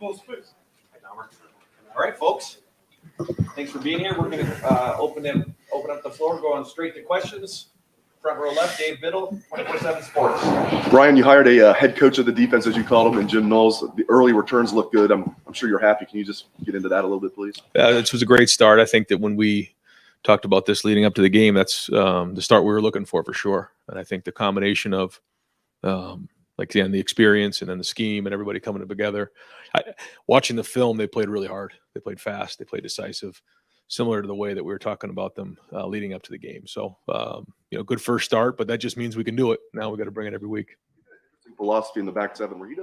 All right, folks. Thanks for being here. We're going to open up the floor, going straight to questions. Front row left, Dave Biddle, 24/7 Sports. Brian, you hired a head coach of the defense, as you called him, and Jim Knowles. The early returns look good. I'm sure you're happy. Can you just get into that a little bit, please? This was a great start. I think that when we talked about this leading up to the game, that's the start we were looking for sure. And I think the combination of the experience and then the scheme and everybody coming together. Watching the film, they played really hard. They played fast. They played decisive, similar to the way that we were talking about them leading up to the game. So, good first start, but that just means we can do it. Now we got to bring it every week. Philosophy in the back seven where he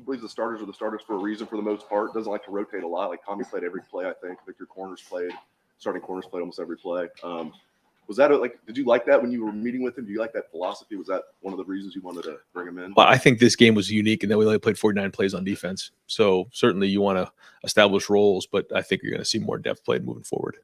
believes the starters are the starters for a reason for the most part. Doesn't like to rotate a lot. Like Tommy played every play, I think. Victor starting corners played almost every play. Was that did you like that when you were meeting with him? Do you like that philosophy? Was that one of the reasons you wanted to bring him in? Well, I think this game was unique in that we only played 49 plays on defense. So certainly you want to establish roles, but I think you're going to see more depth played moving forward.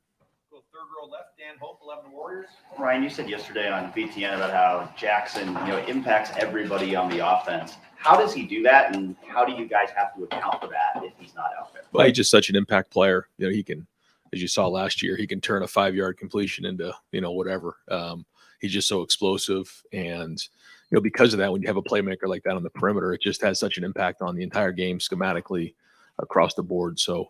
Third row left, Dan Hope, 11 Warriors. Ryan, you said yesterday on BTN about how Jackson, impacts everybody on the offense. How does he do that, and how do you guys have to account for that if he's not out there? Well, he's just such an impact player. He can, as you saw last year, he can turn a 5-yard completion into, whatever. He's just so explosive. And, because of that, when you have a playmaker like that on the perimeter, it just has such an impact on the entire game schematically across the board. So,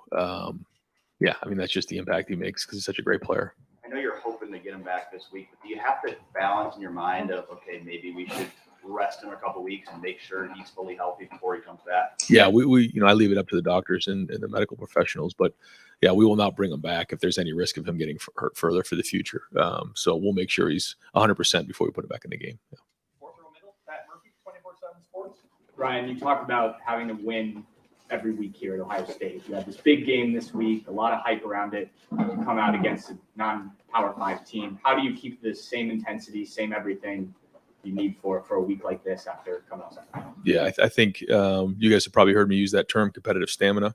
that's just the impact he makes because he's such a great player. I know you're hoping to get him back this week, but do you have to balance in your mind of, okay, maybe we should rest him a couple of weeks and make sure he's fully healthy before he comes back? Yeah, we I leave it up to the doctors and the medical professionals, but yeah, we will not bring him back if there's any risk of him getting hurt further for the future. So we'll make sure he's 100% before we put him back in the game. Yeah. Fourth row middle, Pat Murphy, 24/7 Sports. Ryan, you talked about having to win every week here at Ohio State. You had this big game this week, a lot of hype around it. You come out against a non-Power 5 team. How do you keep the same intensity, same everything you need for a week like this after coming outside? Yeah, I think you guys have probably heard me use that term, competitive stamina.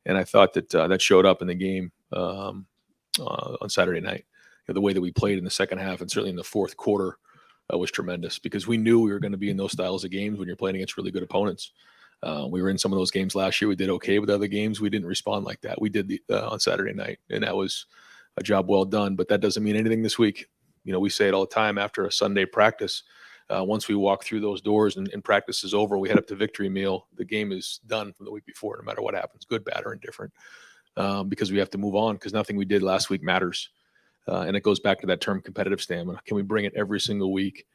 And I thought that that showed up in the game on Saturday night. The way that we played in the second half and certainly in the fourth quarter was tremendous because we knew we were going to be in those styles of games when you're playing against really good opponents. We were in some of those games last year. We did okay with other games. We didn't respond like that. We did on Saturday night, and that was a job well done. But that doesn't mean anything this week. We say it all the time after a Sunday practice. Once we walk through those doors and practice is over, we head up to victory meal. The game is done from the week before, no matter what happens, good, bad, or indifferent, because we have to move on because nothing we did last week matters. And it goes back to that term, competitive stamina. Can we bring it every single week?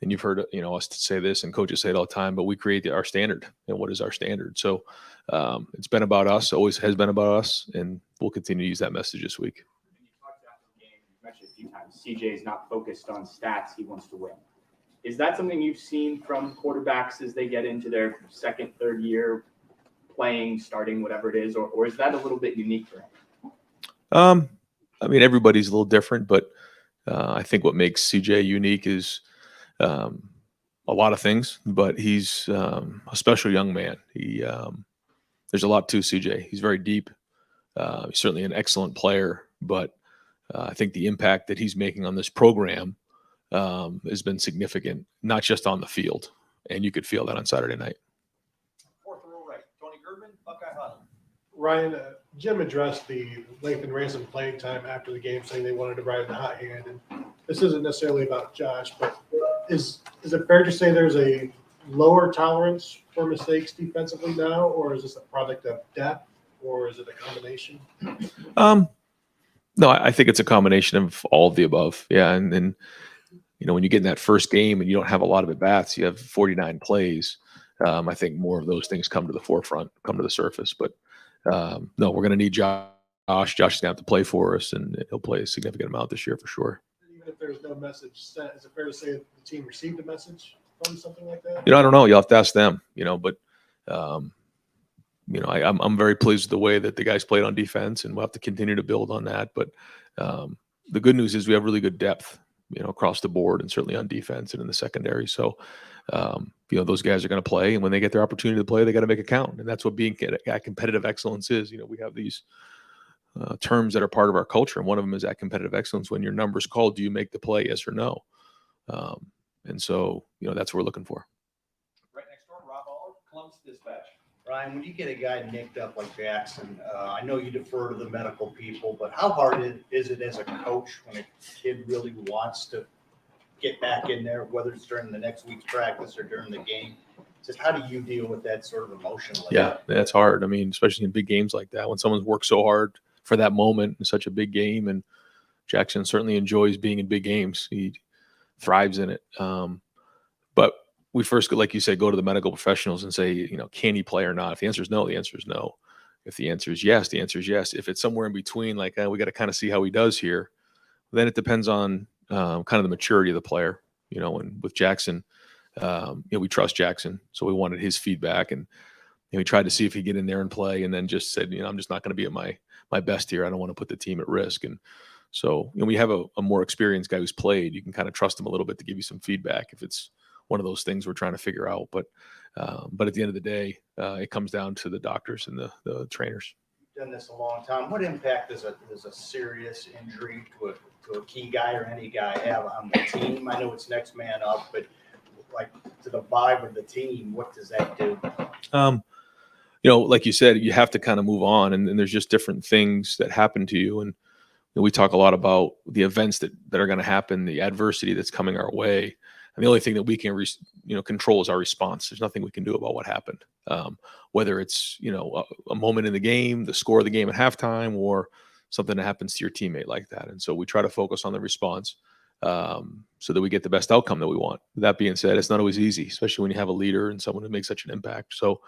And you've heard us say this, and coaches say it all the time, but we create our standard. And what is our standard? So it's been about us, always has been about us, and we'll continue to use that message this week. You talked after the game, you mentioned a few times, CJ is not focused on stats. He wants to win. Is that something you've seen from quarterbacks as they get into their second, third year playing, starting, whatever it is, or is that a little bit unique for him? Everybody's a little different, but I think what makes CJ unique is a lot of things, but he's a special young man. There's a lot to CJ. He's very deep. He's certainly an excellent player, but I think the impact that he's making on this program has been significant, not just on the field. And you could feel that on Saturday night. Fourth row right, Tony Girdman, Buckeye Huddle. Ryan, Jim addressed the length and ransom playing time after the game, saying they wanted to ride the hot hand. And this isn't necessarily about Josh, but is it fair to say there's a lower tolerance for mistakes defensively now, or is this a product of depth, or is it a combination? No, I think it's a combination of all of the above. Yeah, and when you get in that first game and you don't have a lot of at-bats, you have 49 plays. I think more of those things come to the forefront, come to the surface. But no, we're going to need Josh. Josh is going to have to play for us, and he'll play a significant amount this year for sure. Even if there's no message sent, is it fair to say that the team received a message from something like that? I don't know. You'll have to ask them, but I'm very pleased with the way that the guys played on defense, and we'll have to continue to build on that. But the good news is we have really good depth, across the board, and certainly on defense and in the secondary. So, those guys are going to play, and when they get their opportunity to play, they got to make it count. And that's what being at competitive excellence is. We have these terms that are part of our culture, and one of them is at competitive excellence. When your number's called, do you make the play, yes or no? And so, that's what we're looking for. Right next door, Rob Aller, Columbus Dispatch. Ryan, when you get a guy nicked up like Jackson, I know you defer to the medical people, but how hard is it as a coach when a kid really wants to get back in there, whether it's during the next week's practice or during the game? Just how do you deal with that sort of emotionally? Yeah, that's hard. I mean, especially in big games like that, when someone's worked so hard for that moment in such a big game. And Jackson certainly enjoys being in big games. He thrives in it. But we first, like you said, go to the medical professionals and say, can he play or not? If the answer is no, the answer is no. If the answer is yes, the answer is yes. If it's somewhere in between, like we got to kind of see how he does here, then it depends on kind of the maturity of the player. And with Jackson, we trust Jackson, so we wanted his feedback, and we tried to see if he'd get in there and play, and then just said, I'm just not going to be at my best here. I don't want to put the team at risk. And so we have a more experienced guy who's played. You can kind of trust him a little bit to give you some feedback if it's one of those things we're trying to figure out. But at the end of the day, it comes down to the doctors and the trainers. You've done this a long time. What impact does a serious injury to a key guy or any guy have on the team? I know it's next man up, but like to the vibe of the team, what does that do? Like you said, you have to kind of move on, and there's just different things that happen to you. And we talk a lot about the events that are going to happen, the adversity that's coming our way. And the only thing that we can, control is our response. There's nothing we can do about what happened. Whether it's, a moment in the game, the score of the game at halftime, or something that happens to your teammate like that. And so we try to focus on the response so that we get the best outcome that we want. That being said, it's not always easy, especially when you have a leader and someone who makes such an impact. So,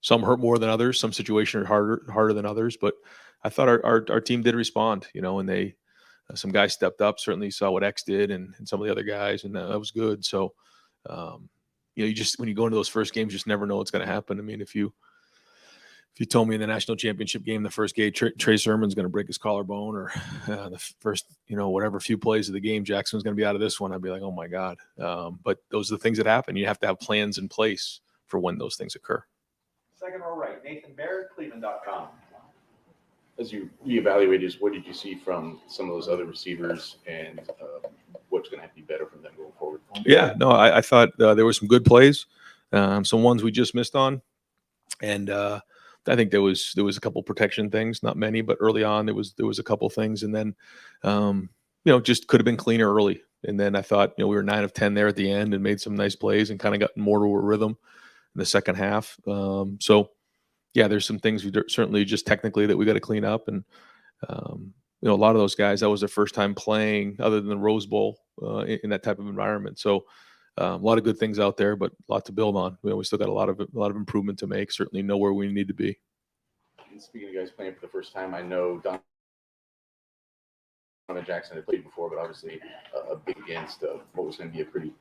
some hurt more than others. Some situations are harder than others. But I thought our team did respond, and they some guys stepped up. Certainly saw what X did and some of the other guys, and that was good. So, you just when you go into those first games, you just never know what's going to happen. I mean, if you told me in the national championship game, the first game, Trey Sermon's going to break his collarbone, or the first, whatever few plays of the game, Jackson's going to be out of this one, I'd be like, oh my God. But those are the things that happen. You have to have plans in place for when those things occur. Second row right, Nathan Baird, Cleveland.com. As you reevaluated, what did you see from some of those other receivers, and what's going to have to be better from them going forward? Yeah, no, I thought there were some good plays, some ones we just missed on, and I think there was a couple protection things, not many, but early on there was a couple things, and then just could have been cleaner early. And then I thought we were 9 of 10 there at the end and made some nice plays and kind of got more to a rhythm in the second half. So yeah, there's some things we certainly just technically that we got to clean up, and a lot of those guys, that was their first time playing other than the Rose Bowl in that type of environment. So a lot of good things out there, but a lot to build on. We still got a lot of improvement to make. Certainly know where we need to be. And speaking of guys playing for the first time, I know Donovan Jackson had played before, but obviously a big against what was going to be a pretty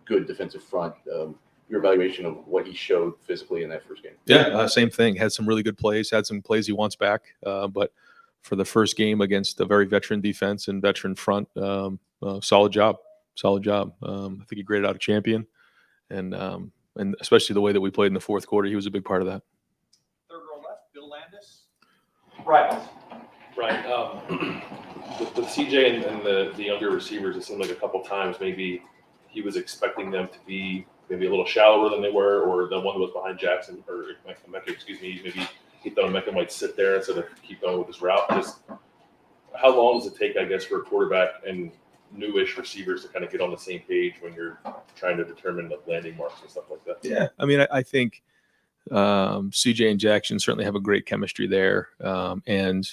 good defensive front. Your evaluation of what he showed physically in that first game? Yeah, same thing. Had some really good plays. Had some plays he wants back, but for the first game against a very veteran defense and veteran front, solid job. I think he graded out a champion, and especially the way that we played in the fourth quarter, he was a big part of that. Third row left, Bill Landis. Right. With CJ and the younger receivers, it seemed like a couple times maybe he was expecting them to be maybe a little shallower than they were, or the one who was behind Jackson, or Mecca, maybe he thought Mecca might sit there instead of keep going with his route. Just how long does it take, I guess, for a quarterback and newish receivers to kind of get on the same page when you're trying to determine the landing marks and stuff like that? Yeah, I mean, I think CJ and Jackson certainly have a great chemistry there, and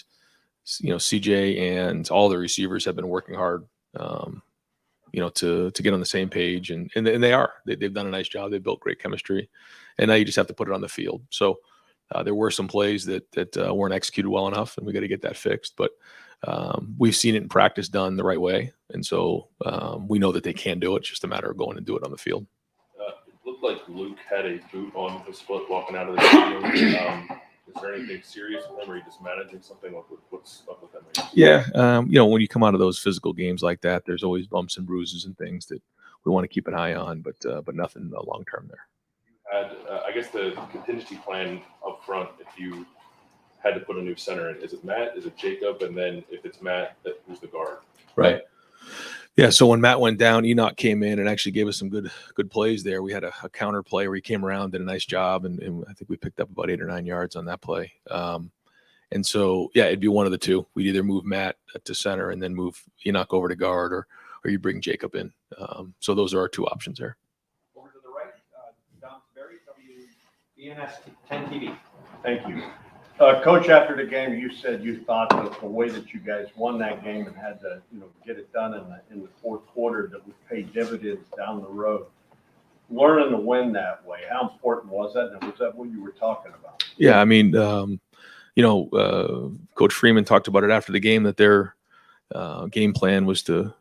CJ and all the receivers have been working hard, to get on the same page, and they are. They've done a nice job. They've built great chemistry, and now you just have to put it on the field. So there were some plays that weren't executed well enough, and we got to get that fixed. But we've seen it in practice done the right way, and so we know that they can do it. It's just a matter of going and do it on the field. It looked like Luke had a boot on his foot walking out of the stadium. Is there anything serious with him, or are you just managing something? What's up with that? Yeah, when you come out of those physical games like that, there's always bumps and bruises and things that we want to keep an eye on, but nothing long term there. You had, I guess, the contingency plan up front. If you had to put a new center in, is it Matt? Is it Jacob? And then if it's Matt, who's the guard? Right. Yeah, so when Matt went down, Enoch came in and actually gave us some good plays there. We had a counter play where he came around, did a nice job, and I think we picked up about 8 or 9 yards on that play. And so, yeah, it'd be one of the two. We'd either move Matt to center and then move Enoch over to guard, or you bring Jacob in. So those are our two options there. Over to the right, Don Berry, WBNS 10 TV. Thank you. Coach, after the game, you said you thought that the way that you guys won that game and had to, get it done in the fourth quarter, that would pay dividends down the road. Learning to win that way, how important was that? And was that what you were talking about? Yeah, I mean, Coach Freeman talked about it after the game that their game plan was to,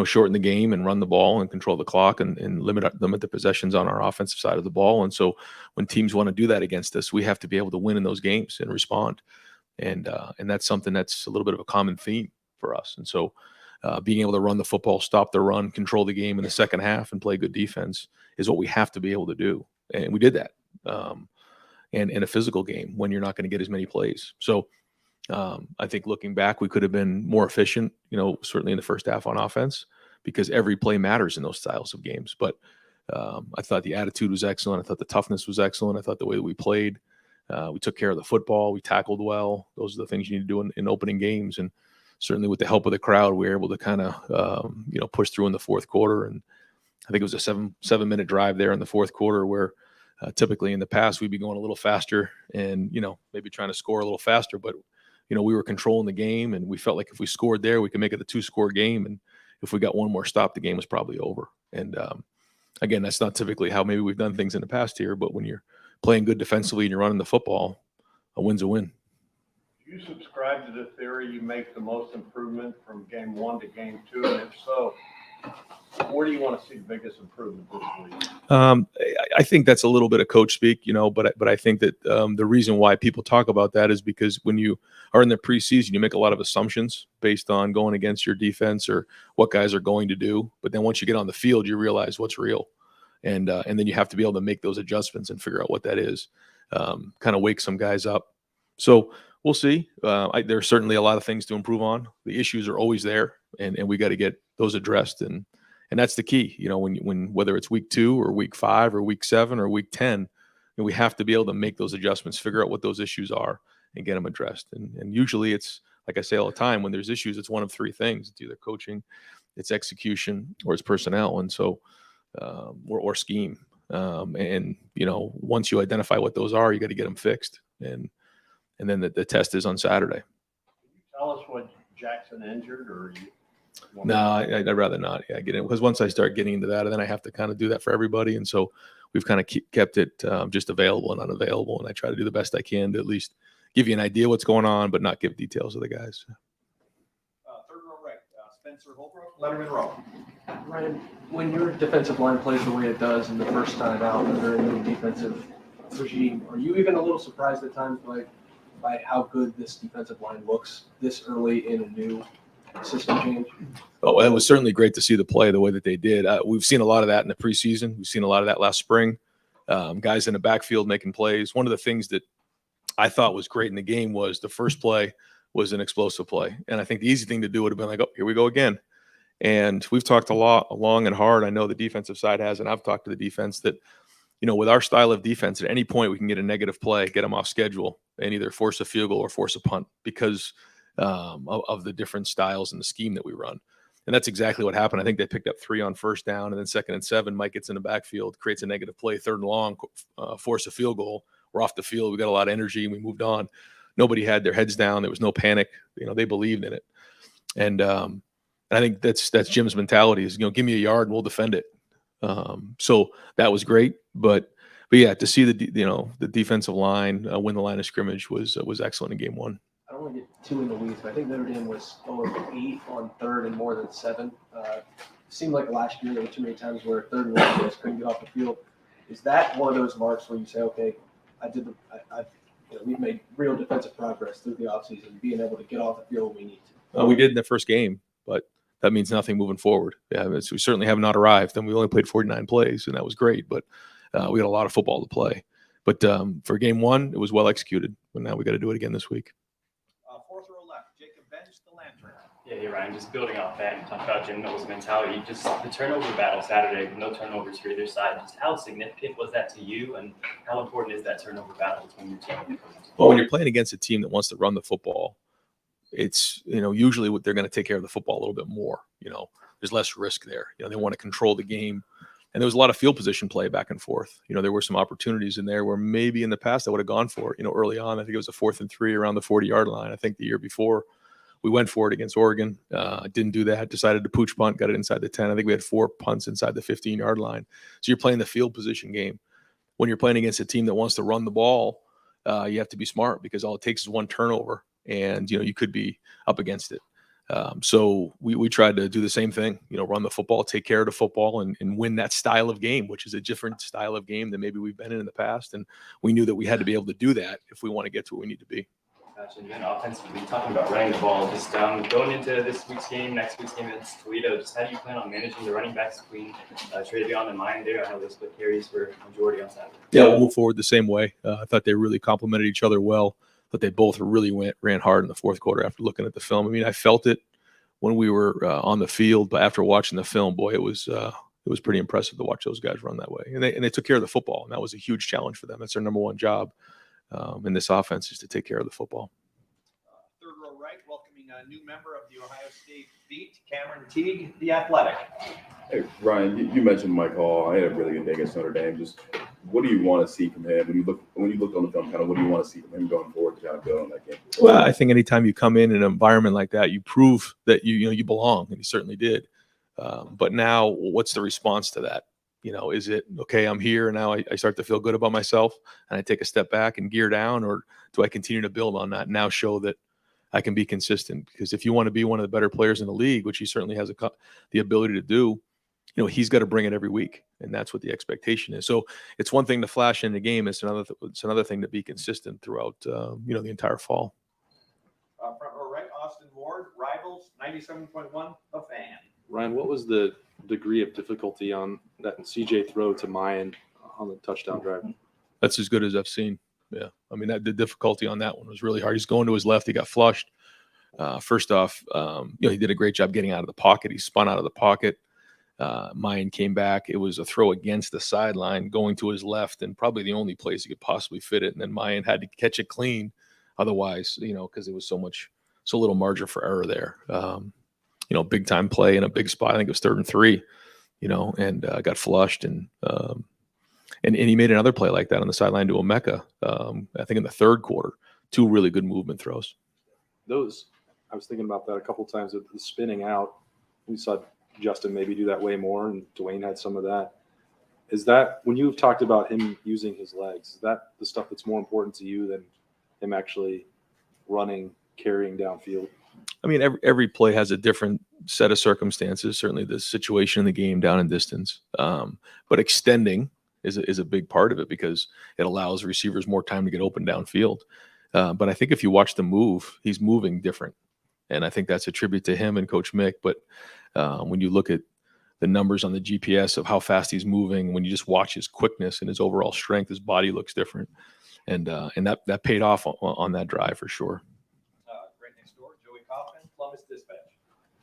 shorten the game and run the ball and control the clock and limit the possessions on our offensive side of the ball. And so when teams want to do that against us, we have to be able to win in those games and respond. And that's something that's a little bit of a common theme for us. And so being able to run the football, stop the run, control the game in the second half and play good defense is what we have to be able to do. And we did that. And in a physical game when you're not going to get as many plays. So I think looking back, we could have been more efficient, certainly in the first half on offense, because every play matters in those styles of games. But I thought the attitude was excellent. I thought the toughness was excellent. I thought the way that we played, we took care of the football. We tackled well. Those are the things you need to do in opening games. And certainly with the help of the crowd, we were able to kind of, push through in the fourth quarter. And I think it was a 7-minute drive there in the fourth quarter where typically in the past we'd be going a little faster and, maybe trying to score a little faster. But we were controlling the game, and we felt like if we scored there, we could make it a 2-score game. And if we got one more stop, the game was probably over. And again, that's not typically how maybe we've done things in the past here. But when you're playing good defensively and you're running the football, a win's a win. Do you subscribe to the theory you make the most improvement from game 1 to game 2? And if so, where do you want to see the biggest improvement this week? I think that's a little bit of coach speak, but I think that the reason why people talk about that is because when you are in the preseason, you make a lot of assumptions based on going against your defense or what guys are going to do. But then once you get on the field, you realize what's real. And then you have to be able to make those adjustments and figure out what that is, kind of wake some guys up. So we'll see. There's certainly a lot of things to improve on. The issues are always there, and we got to get those addressed. And that's the key, when whether it's week 2 or week 5 or week 7 or week 10, we have to be able to make those adjustments, figure out what those issues are, and get them addressed. And usually it's, like I say all the time, when there's issues, it's one of 3 things. It's either coaching, it's execution, or it's personnel. And so, or scheme. And once you identify what those are, you got to get them fixed. And then the test is on Saturday. Can you tell us what Jackson injured, or you? No, I'd rather not. Yeah, get in, because once I start getting into that, then I have to kind of do that for everybody. And so we've kind of kept it just available and unavailable. And I try to do the best I can to at least give you an idea what's going on, but not give details of the guys. Third row right, Spencer Holbrook, Letterman row. Ryan, when your defensive line plays the way it does in the first time out under a new defensive regime, are you even a little surprised at times by how good this defensive line looks this early in a new system change? Oh, it was certainly great to see the play the way that they did. We've seen a lot of that in the preseason. We've seen a lot of that last spring. Guys in the backfield making plays. One of the things that I thought was great in the game was the first play was an explosive play. And I think the easy thing to do would have been like, oh, here we go again. And we've talked a lot, long and hard. I know the defensive side has, and I've talked to the defense that, with our style of defense, at any point we can get a negative play, get them off schedule, and either force a field goal or force a punt because of the different styles and the scheme that we run. And that's exactly what happened. I think they picked up 3 on first down, and then 2nd and 7, Mike gets in the backfield, creates a negative play, 3rd and long, force a field goal. We're off the field. We got a lot of energy, and we moved on. Nobody had their heads down. There was no panic. They believed in it. And I think that's Jim's mentality is, give me a yard and we'll defend it. So that was great. But yeah, to see the defensive line win the line of scrimmage was excellent in game 1. I don't want to get too in the weeds, but I think Notre Dame was 8 on 3rd and more than 7. Seemed like last year there were too many times where 3rd and long guys couldn't get off the field. Is that one of those marks where you say, okay, we've made real defensive progress through the offseason, being able to get off the field when we need to? We did in the first game, but that means nothing moving forward. Yeah, we certainly have not arrived. And we only played 49 plays, and that was great. But we got a lot of football to play. But for game 1, it was well executed. But now we got to do it again this week. 4th row left, Jacob Bench, the Lantern. Hey Ryan, just building off that and talk about Jim Knowles' mentality, just the turnover battle Saturday, with no turnovers for either side. Just how significant was that to you, and how important is that turnover battle between your team? Well, when you're playing against a team that wants to run the football, it's, usually what they're going to take care of the football a little bit more. There's less risk there. They want to control the game. And there was a lot of field position play back and forth. There were some opportunities in there where maybe in the past I would have gone for it. Early on, I think it was a 4th and 3 around the 40-yard line. I think the year before we went for it against Oregon. Didn't do that. Decided to pooch punt, got it inside the 10. I think we had 4 punts inside the 15-yard line. So you're playing the field position game. When you're playing against a team that wants to run the ball, you have to be smart, because all it takes is one turnover and, you could be up against it. So we tried to do the same thing, run the football, take care of the football, and win that style of game, which is a different style of game than maybe we've been in the past. And we knew that we had to be able to do that if we want to get to where we need to be. Gotcha. And then offensively, talking about running the ball, just going into this week's game, next week's game against Toledo, just how do you plan on managing the running backs between Travion and Mine there? I know they split carries for majority on Saturday. Yeah, we'll move forward the same way. I thought they really complemented each other well, but they both really ran hard in the fourth quarter after looking at the film. I mean, I felt it when we were on the field, but after watching the film, boy, it was pretty impressive to watch those guys run that way. And they took care of the football, and that was a huge challenge for them. That's their number one job in this offense, is to take care of the football. Third row right, welcoming a new member of the Ohio State beat, Cameron Teague, the Athletic. Hey, Ryan, you mentioned Mike Hall. I had a really good day against Notre Dame. Just what do you want to see from him when you looked on the film? Kind of what do you want to see from him going forward to kind of build on that game? Well, I think anytime you come in an environment like that, you prove that you belong, and he certainly did. But now, what's the response to that? Is it okay? I'm here and now I start to feel good about myself, and I take a step back and gear down, or do I continue to build on that and now show that I can be consistent? Because if you want to be one of the better players in the league, which he certainly has the ability to do, he's got to bring it every week, and that's what the expectation is. So it's one thing to flash in the game; it's another thing to be consistent throughout the entire fall. Front row right, Austin Ward, Rivals 97.1, The Fan. Ryan, what was the degree of difficulty on that CJ throw to Mayan on the touchdown drive? That's as good as I've seen. Yeah, I mean, the difficulty on that one was really hard. He's going to his left. He got flushed. First off, he did a great job getting out of the pocket. He spun out of the pocket. Mayan came back. It was a throw against the sideline, going to his left, and probably the only place he could possibly fit it. And then Mayan had to catch it clean, otherwise, because it was so little margin for error there. Big time play in a big spot. I think it was 3rd and 3. And got flushed, and he made another play like that on the sideline to Emeka. I think in the 3rd quarter, 2 really good movement throws. I was thinking about that a couple times with the spinning out. We saw Justin maybe do that way more, and Dwayne had some of that. Is that, when you've talked about him using his legs, is that the stuff that's more important to you than him actually running, carrying downfield? I mean, every play has a different set of circumstances. Certainly the situation in the game, down and distance. But extending is a big part of it, because it allows receivers more time to get open downfield. But I think if you watch the move, he's moving different. And I think that's a tribute to him and Coach Mick. But when you look at the numbers on the GPS of how fast he's moving, when you just watch his quickness and his overall strength, his body looks different. And that paid off on that drive for sure. Right next door, Joey Kaufman, Columbus Dispatch.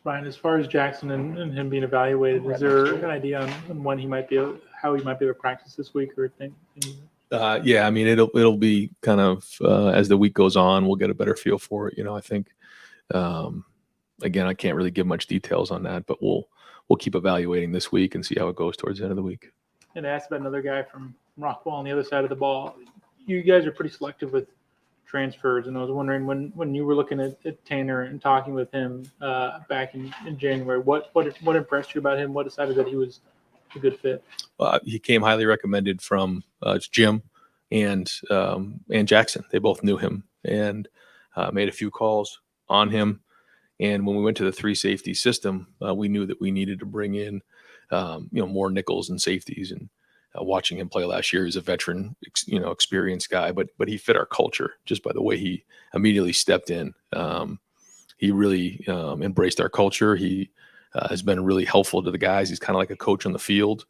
Ryan, as far as Jackson and him being evaluated, is there an idea on when how he might be able to practice this week or thing? Yeah, I mean, it'll be kind of as the week goes on, we'll get a better feel for it. I think, again, I can't really give much details on that, but we'll keep evaluating this week and see how it goes towards the end of the week. And I asked about another guy from Rockwall on the other side of the ball. You guys are pretty selective with transfers, and I was wondering when you were looking at Tanner and talking with him back in January, what impressed you about him? What decided that he was a good fit? He came highly recommended from Jim and Jackson. They both knew him and made a few calls on him. And when we went to the 3 safety system, we knew that we needed to bring in more nickels and safeties. And watching him play last year, he's a veteran, experienced guy, but he fit our culture just by the way he immediately stepped in. He really embraced our culture. He has been really helpful to the guys. He's kind of like a coach on the field.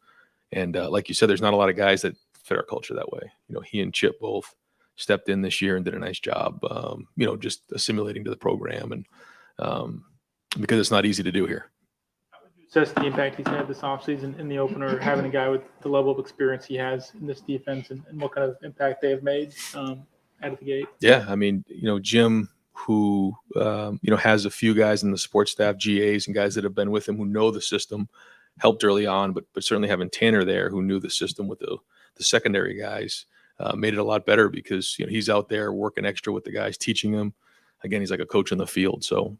And like you said, there's not a lot of guys that fit our culture that way. He and Chip both stepped in this year and did a nice job, just assimilating to the program. And because it's not easy to do here. Assess the impact he's had this offseason in the opener, having a guy with the level of experience he has in this defense, and what kind of impact they have made out of the gate. Yeah, I mean, Jim, who has a few guys in the sports staff, GAs, and guys that have been with him who know the system, helped early on, but certainly having Tanner there who knew the system with the secondary guys made it a lot better because he's out there working extra with the guys, teaching them. Again, he's like a coach in the field, so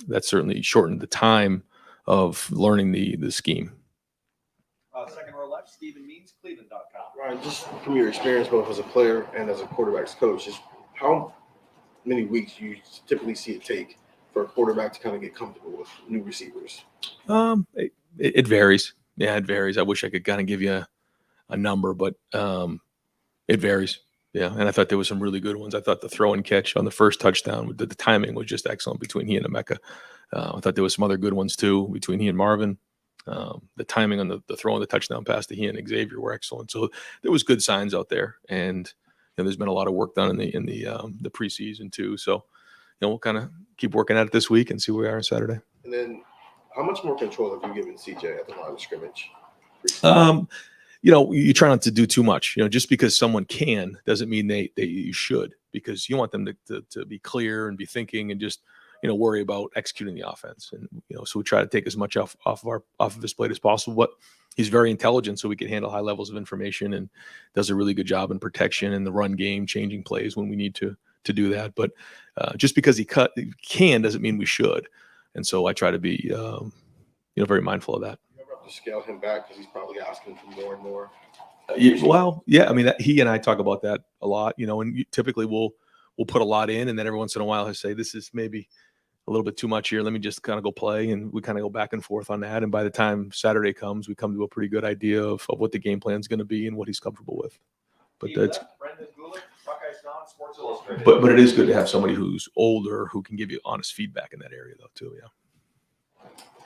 that certainly shortened the time of learning the scheme. Second row left, Stephen Means, Cleveland.com. Ryan, just from your experience both as a player and as a quarterback's coach, just how many weeks do you typically see it take for a quarterback to kind of get comfortable with new receivers? It varies. Yeah, it varies. I wish I could kind of give you a number, but it varies. Yeah, and I thought there was some really good ones. I thought the throw and catch on the first touchdown, the timing was just excellent between he and Emeka. I thought there was some other good ones too between he and Marvin. The timing on the throw and the touchdown pass to he and Xavier were excellent. So there was good signs out there, and there's been a lot of work done in the preseason too. So we'll kind of keep working at it this week and see where we are on Saturday. And then, how much more control have you given CJ at the line of scrimmage? You try not to do too much. Just because someone can doesn't mean you should, because you want them to be clear and be thinking and just worry about executing the offense. And so we try to take as much off of his plate as possible. But he's very intelligent, so we can handle high levels of information and does a really good job in protection and the run game, changing plays when we need to do that. But just because he can doesn't mean we should. And so I try to be very mindful of that. You ever have to scale him back because he's probably asking for more and more? Well, yeah. I mean, he and I talk about that a lot. And typically we'll put a lot in, and then every once in a while he'll say, "This is maybe a little bit too much here. Let me just kind of go play," and we kind of go back and forth on that. And by the time Saturday comes, we come to a pretty good idea of what the game plan is going to be and what he's comfortable with. But that's. Brendan Gulick, Buckeyes Now, Sports Illustrated. But it is good to have somebody who's older who can give you honest feedback in that area, though, too. Yeah.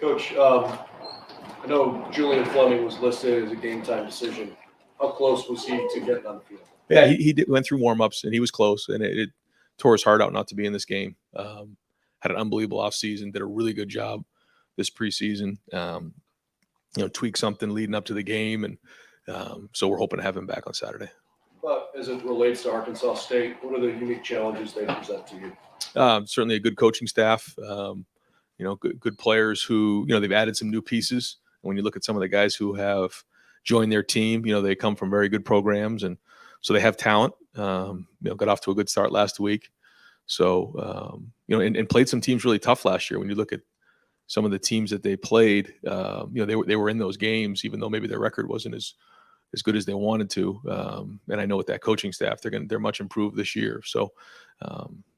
Coach, I know Julian Fleming was listed as a game time decision. How close was he to getting on the field? Yeah, he went through warm-ups, and he was close, and it tore his heart out not to be in this game. Had an unbelievable offseason, did a really good job this preseason. Tweaked something leading up to the game, and so we're hoping to have him back on Saturday. But as it relates to Arkansas State, what are the unique challenges they present to you? Certainly a good coaching staff, good players who, they've added some new pieces. When you look at some of the guys who have joined their team, they come from very good programs, and so they have talent. Got off to a good start last week. So, and played some teams really tough last year. When you look at some of the teams that they played, they were in those games, even though maybe their record wasn't as good as they wanted to. And I know with that coaching staff, they're much improved this year. So,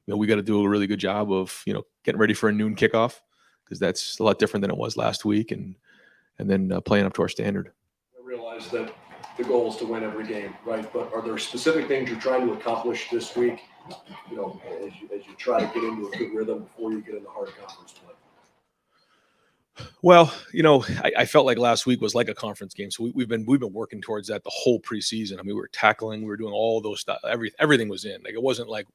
we got to do a really good job of, getting ready for a noon kickoff, because that's a lot different than it was last week, and then playing up to our standard. I realize that the goal is to win every game, right? But are there specific things you're trying to accomplish this week, as you try to get into a good rhythm before you get into hard conference play? Well, I felt like last week was like a conference game. So we've been working towards that the whole preseason. I mean, we were tackling, we were doing all those stuff. Everything was in. Like, it wasn't like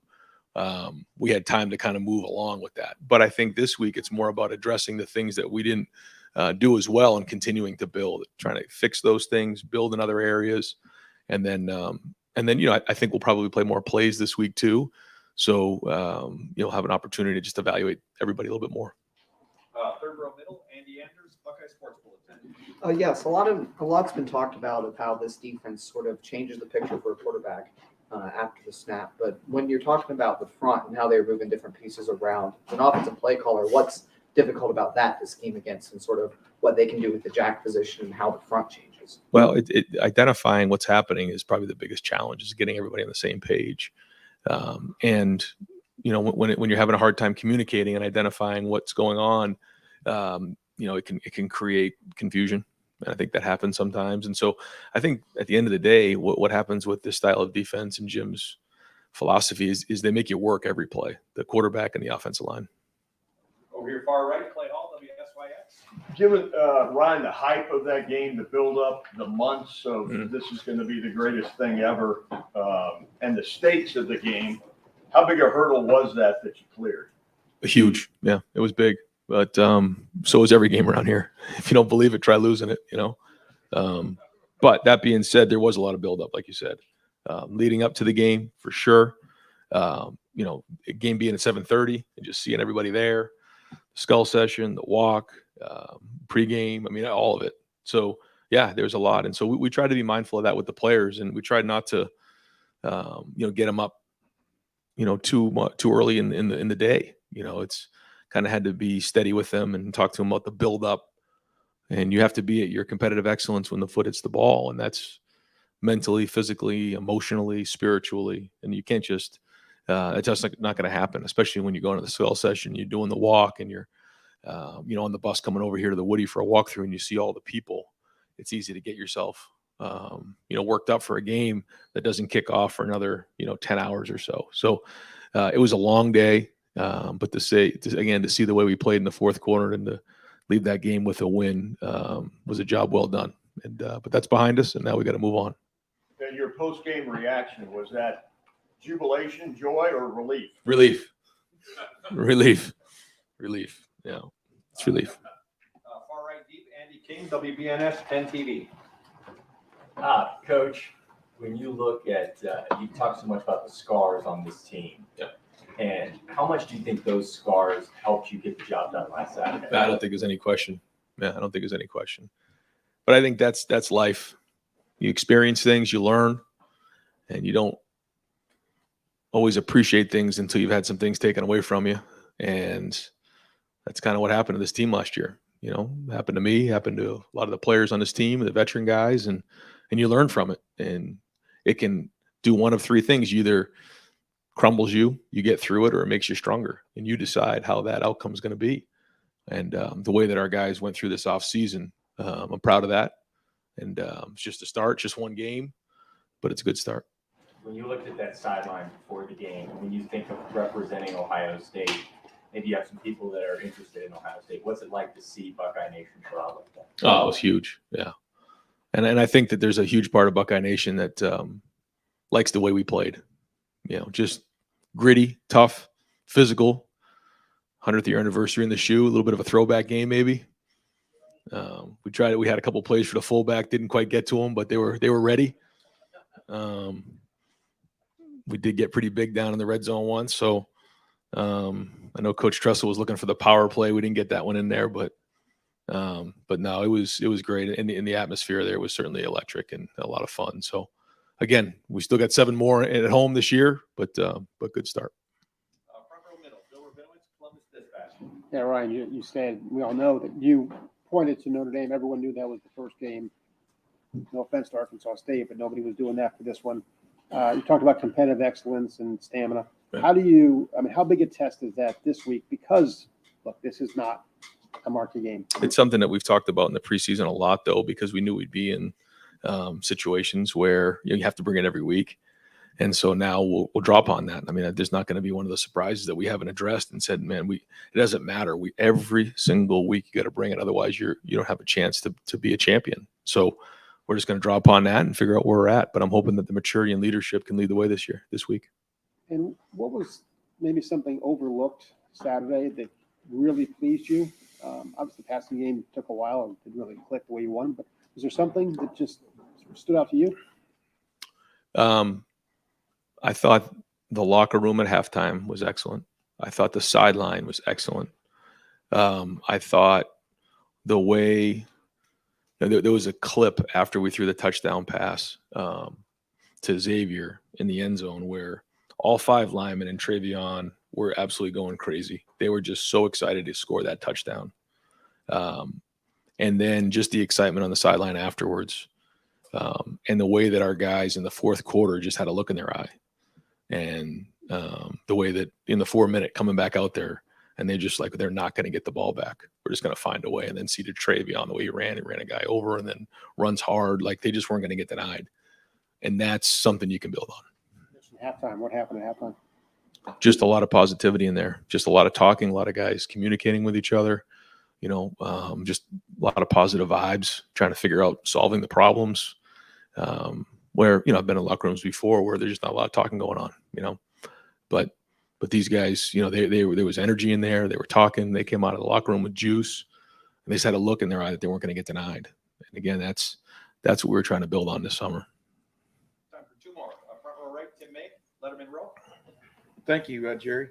we had time to kind of move along with that. But I think this week it's more about addressing the things that we didn't do as well and continuing to build, trying to fix those things, build in other areas, and then I think we'll probably play more plays this week too. So you'll have an opportunity to just evaluate everybody a little bit more. Third row middle, Andy Andrews, Buckeye Sports Bulletin. Yes, a lot's been talked about of how this defense sort of changes the picture for a quarterback after the snap. But when you're talking about the front and how they're moving different pieces around, as an offensive play caller, what's difficult about that to scheme against, and sort of what they can do with the jack position and how the front changes? Well, identifying what's happening is probably the biggest challenge, is getting everybody on the same page. And when you're having a hard time communicating and identifying what's going on, it can create confusion. And I think that happens sometimes. And so I think at the end of the day, what happens with this style of defense and Jim's philosophy is they make you work every play, the quarterback and the offensive line. Over here, far right, Clay Hall, WSYX. Given, Ryan, the hype of that game, the build-up, the months of this is going to be the greatest thing ever, and the stakes of the game, how big a hurdle was that you cleared? Huge. Yeah, it was big. but so is every game around here. If you don't believe it, try losing it, But that being said, there was a lot of buildup, like you said, leading up to the game for sure. Game being at 7:30 and just seeing everybody there, skull session, the walk, pregame. I mean, all of it. So yeah, there's a lot, and so we try to be mindful of that with the players, and we tried not to, get them up, too early in the day. It's kind of had to be steady with them and talk to them about the build up, and you have to be at your competitive excellence when the foot hits the ball, and that's mentally, physically, emotionally, spiritually, and you can't just. It's just not going to happen, especially when you go into the skull session, you're doing the walk, and you're, on the bus coming over here to the Woody for a walkthrough, and you see all the people. It's easy to get yourself, worked up for a game that doesn't kick off for another, 10 hours or so. So it was a long day, but to see the way we played in the fourth quarter and to leave that game with a win was a job well done. And but that's behind us, and now we got to move on. And your post-game reaction, was that jubilation, joy, or relief? Relief. Yeah, it's relief. Far right deep, Andy King, WBNS 10 TV. Coach, when you look at, you talk so much about the scars on this team. Yeah. And how much do you think those scars helped you get the job done last Saturday? I don't think there's any question. Yeah, I don't think there's any question. But I think that's life. You experience things, you learn, and you don't always appreciate things until you've had some things taken away from you. And that's kind of what happened to this team last year. Happened to me, happened to a lot of the players on this team, the veteran guys, and you learn from it. And it can do one of three things. You either crumbles you get through it, or it makes you stronger, and you decide how that outcome is going to be. And the way that our guys went through this off season, I'm proud of that. And it's just a start, just one game, but it's a good start. When you looked at that sideline before the game, when you think of representing Ohio State, maybe you have some people that are interested in Ohio State. What's it like to see Buckeye Nation crowd like that? Oh, it was huge. Yeah. And I think that there's a huge part of Buckeye Nation that likes the way we played. Just gritty, tough, physical. 100th year anniversary in the shoe, a little bit of a throwback game maybe. We tried it. We had a couple plays for the fullback, didn't quite get to them, but they were ready. We did get pretty big down in the red zone once, so I know Coach Tressel was looking for the power play. We didn't get that one in there, but no, it was great. And in the atmosphere there was certainly electric and a lot of fun. So again, we still got 7 more at home this year, but good start. Front row middle, Bill Rabinowitz, Columbus Dispatch. Yeah, Ryan, you said, we all know that you pointed to Notre Dame. Everyone knew that was the first game. No offense to Arkansas State, but nobody was doing that for this one. You talked about competitive excellence and stamina. Right. How big a test is that this week? Because, look, this is not a marquee game. It's something that we've talked about in the preseason a lot, though, because we knew we'd be in situations where you have to bring it every week. And so now we'll draw upon that. I mean, there's not going to be one of the surprises that we haven't addressed and said, man, it doesn't matter. Every single week you got to bring it. Otherwise, you don't have a chance to be a champion. So we're just going to draw upon that and figure out where we're at. But I'm hoping that the maturity and leadership can lead the way this week. And what was maybe something overlooked Saturday that really pleased you? Obviously, the passing game took a while and didn't really click the way you wanted. But was there something that just stood out to you? I thought the locker room at halftime was excellent. I thought the sideline was excellent. I thought the way there was a clip after we threw the touchdown pass to Xavier in the end zone where all 5 linemen and Travion were absolutely going crazy. They were just so excited to score that touchdown. And then just the excitement on the sideline afterwards. And the way that our guys in the fourth quarter just had a look in their eye. And the way that in the 4-minute coming back out there, and they're not going to get the ball back. We're just going to find a way. And then see to Travion, the way he ran a guy over and then runs hard. Like they just weren't going to get denied. And that's something you can build on. Halftime. What happened at halftime? Just a lot of positivity in there. Just a lot of talking, a lot of guys communicating with each other. Just a lot of positive vibes, trying to figure out solving the problems. Where, I've been in locker rooms before where there's just not a lot of talking going on, but But these guys, there was energy in there. They were talking. They came out of the locker room with juice. And they just had a look in their eye that they weren't going to get denied. And again, that's what we were trying to build on this summer. Time for two more. Front row right, Tim May, Letterman row. Thank you, Jerry.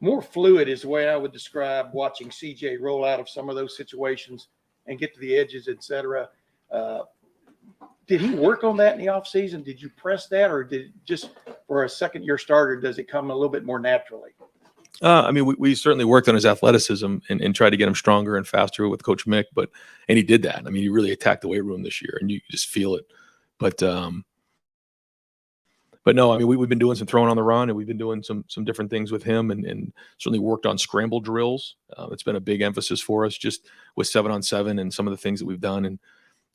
More fluid is the way I would describe watching CJ roll out of some of those situations and get to the edges, et cetera. Did he work on that in the offseason? Did you press that, or did it just for a second-year starter, does it come a little bit more naturally? We certainly worked on his athleticism and tried to get him stronger and faster with Coach Mick, and he did that. He really attacked the weight room this year, and you just feel it. But no, we've been doing some throwing on the run, and we've been doing some different things with him, and certainly worked on scramble drills. It's been a big emphasis for us, just with 7-on-7 and some of the things that we've done, and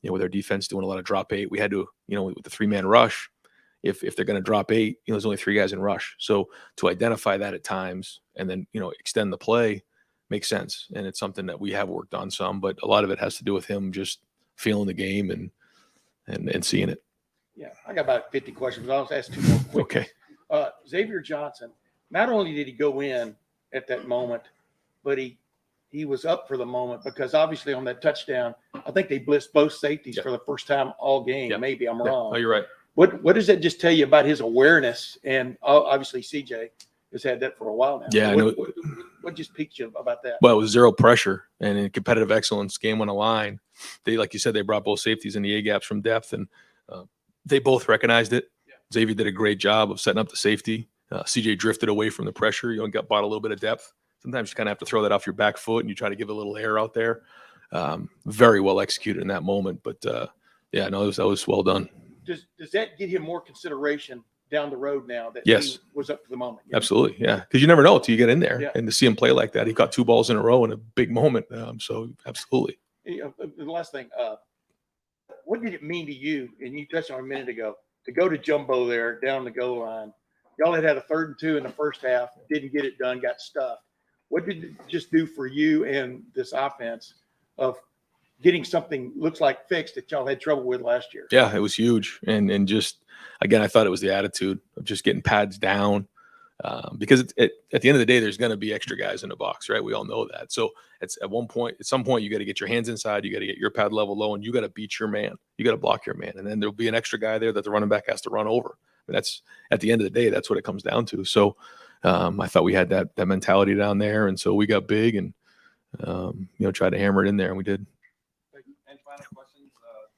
with our defense doing a lot of drop 8, we had to, with the 3-man rush. If they're going to drop 8, there's only 3 guys in rush. So to identify that at times and then, extend the play makes sense. And it's something that we have worked on some, but a lot of it has to do with him just feeling the game and seeing it. Yeah, I got about 50 questions, but I'll just ask 2 more quick. Okay. Xavier Johnson, not only did he go in at that moment, but he was up for the moment because obviously on that touchdown, I think they blitzed both safeties for the first time all game. Yeah. Maybe I'm wrong. Oh, you're right. What does that just tell you about his awareness? And obviously CJ has had that for a while now. Yeah, I know. What just piqued you about that? Well, it was zero pressure, and in competitive excellence, game on the line, they, like you said, they brought both safeties in the A gaps from depth, and they both recognized it. Yeah. Xavier did a great job of setting up the safety. CJ drifted away from the pressure. Got bought a little bit of depth. Sometimes you kind of have to throw that off your back foot, and you try to give a little air out there. Very well executed in that moment, but that was well done. Does that get him more consideration down the road now that Yes. he was up to the moment? Absolutely, yeah. Because you never know until you get in there, Yeah. and to see him play like that, he caught 2 balls in a row in a big moment. So absolutely. The last thing, what did it mean to you? And you touched on it a minute ago to go to jumbo there down the goal line. Y'all had a 3rd and 2 in the first half, didn't get it done, got stuffed. What did it just do for you and this offense of getting something looks like fixed that y'all had trouble with last year? Yeah, it was huge, and just again, I thought it was the attitude of just getting pads down, because at the end of the day, there's going to be extra guys in the box, right? We all know that. So it's at some point, you got to get your hands inside, you got to get your pad level low, and you got to beat your man, you got to block your man, and then there'll be an extra guy there that the running back has to run over. And that's at the end of the day, that's what it comes down to. So I thought we had that mentality down there, and so we got big and tried to hammer it in there, and we did. And final questions,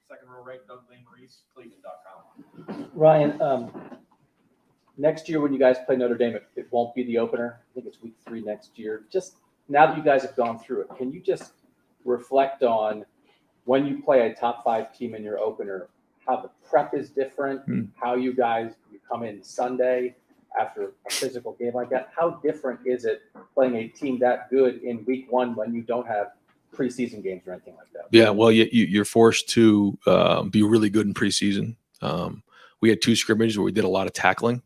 second row right, Doug Lane Maurice, Cleveland.com. Ryan, next year when you guys play Notre Dame, it won't be the opener. I think it's week 3 next year. Just now that you guys have gone through it, can you just reflect on when you play a top 5 team in your opener, how the prep is different, how you come in Sunday after a physical game like that? How different is it playing a team that good in week 1 when you don't have preseason games or anything like that? Yeah, well, you're forced to be really good in preseason. We had 2 scrimmages where we did a lot of tackling,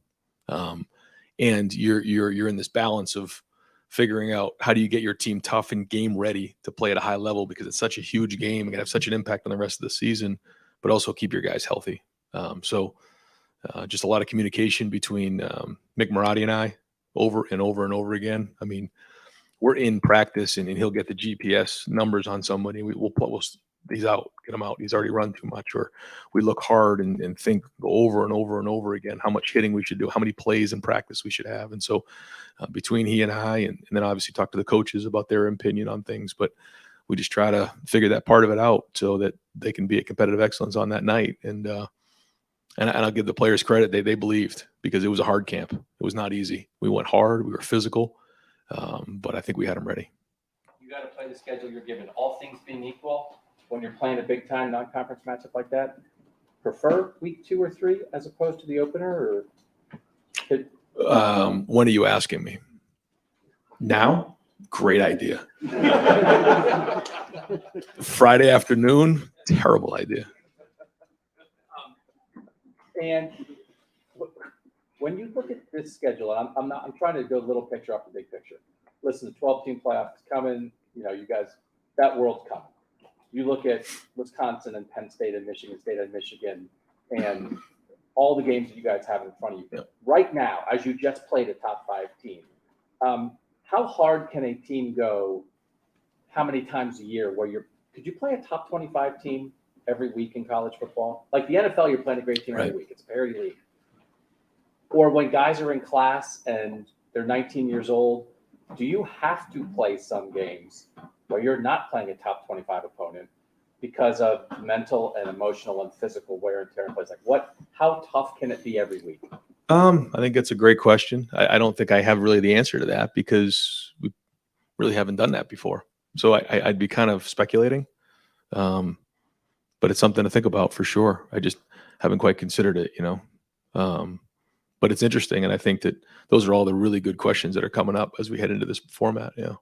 and you're in this balance of figuring out how do you get your team tough and game ready to play at a high level, because it's such a huge game and have such an impact on the rest of the season, but also keep your guys healthy. Just a lot of communication between Mick Marotti and I over and over and over again. I mean, we're in practice and he'll get the GPS numbers on somebody. He's out, get him out. He's already run too much. Or we look hard and think over and over and over again how much hitting we should do, how many plays in practice we should have. And so between he and I, and then obviously talk to the coaches about their opinion on things, but we just try to figure that part of it out so that they can be at competitive excellence on that night. And I'll give the players credit. They believed, because it was a hard camp. It was not easy. We went hard. We were physical. But I think we had them ready. You got to play the schedule you're given. All things being equal, when you're playing a big-time non-conference matchup like that, prefer week 2 or 3 as opposed to the opener? Or When are you asking me? Now? Great idea. Friday afternoon? Terrible idea. And when you look at this schedule, I'm trying to go a little picture off the big picture. Listen, the 12-team playoff is coming. You guys, that world's coming. You look at Wisconsin and Penn State and Michigan State and Michigan, and all the games that you guys have in front of you. Yep. Right now, as you just played a top 5 team, how hard can a team go? How many times a year could you play a top 25 team every week in college football? Like the NFL, you're playing a great team every Right. week. It's a parity league. Or when guys are in class and they're 19 years old, do you have to play some games where you're not playing a top 25 opponent because of mental and emotional and physical wear and tear in place? Like how tough can it be every week? I think that's a great question. I don't think I have really the answer to that because we really haven't done that before. So I'd be kind of speculating. But it's something to think about for sure. I just haven't quite considered it, but it's interesting. And I think that those are all the really good questions that are coming up as we head into this format. Yeah.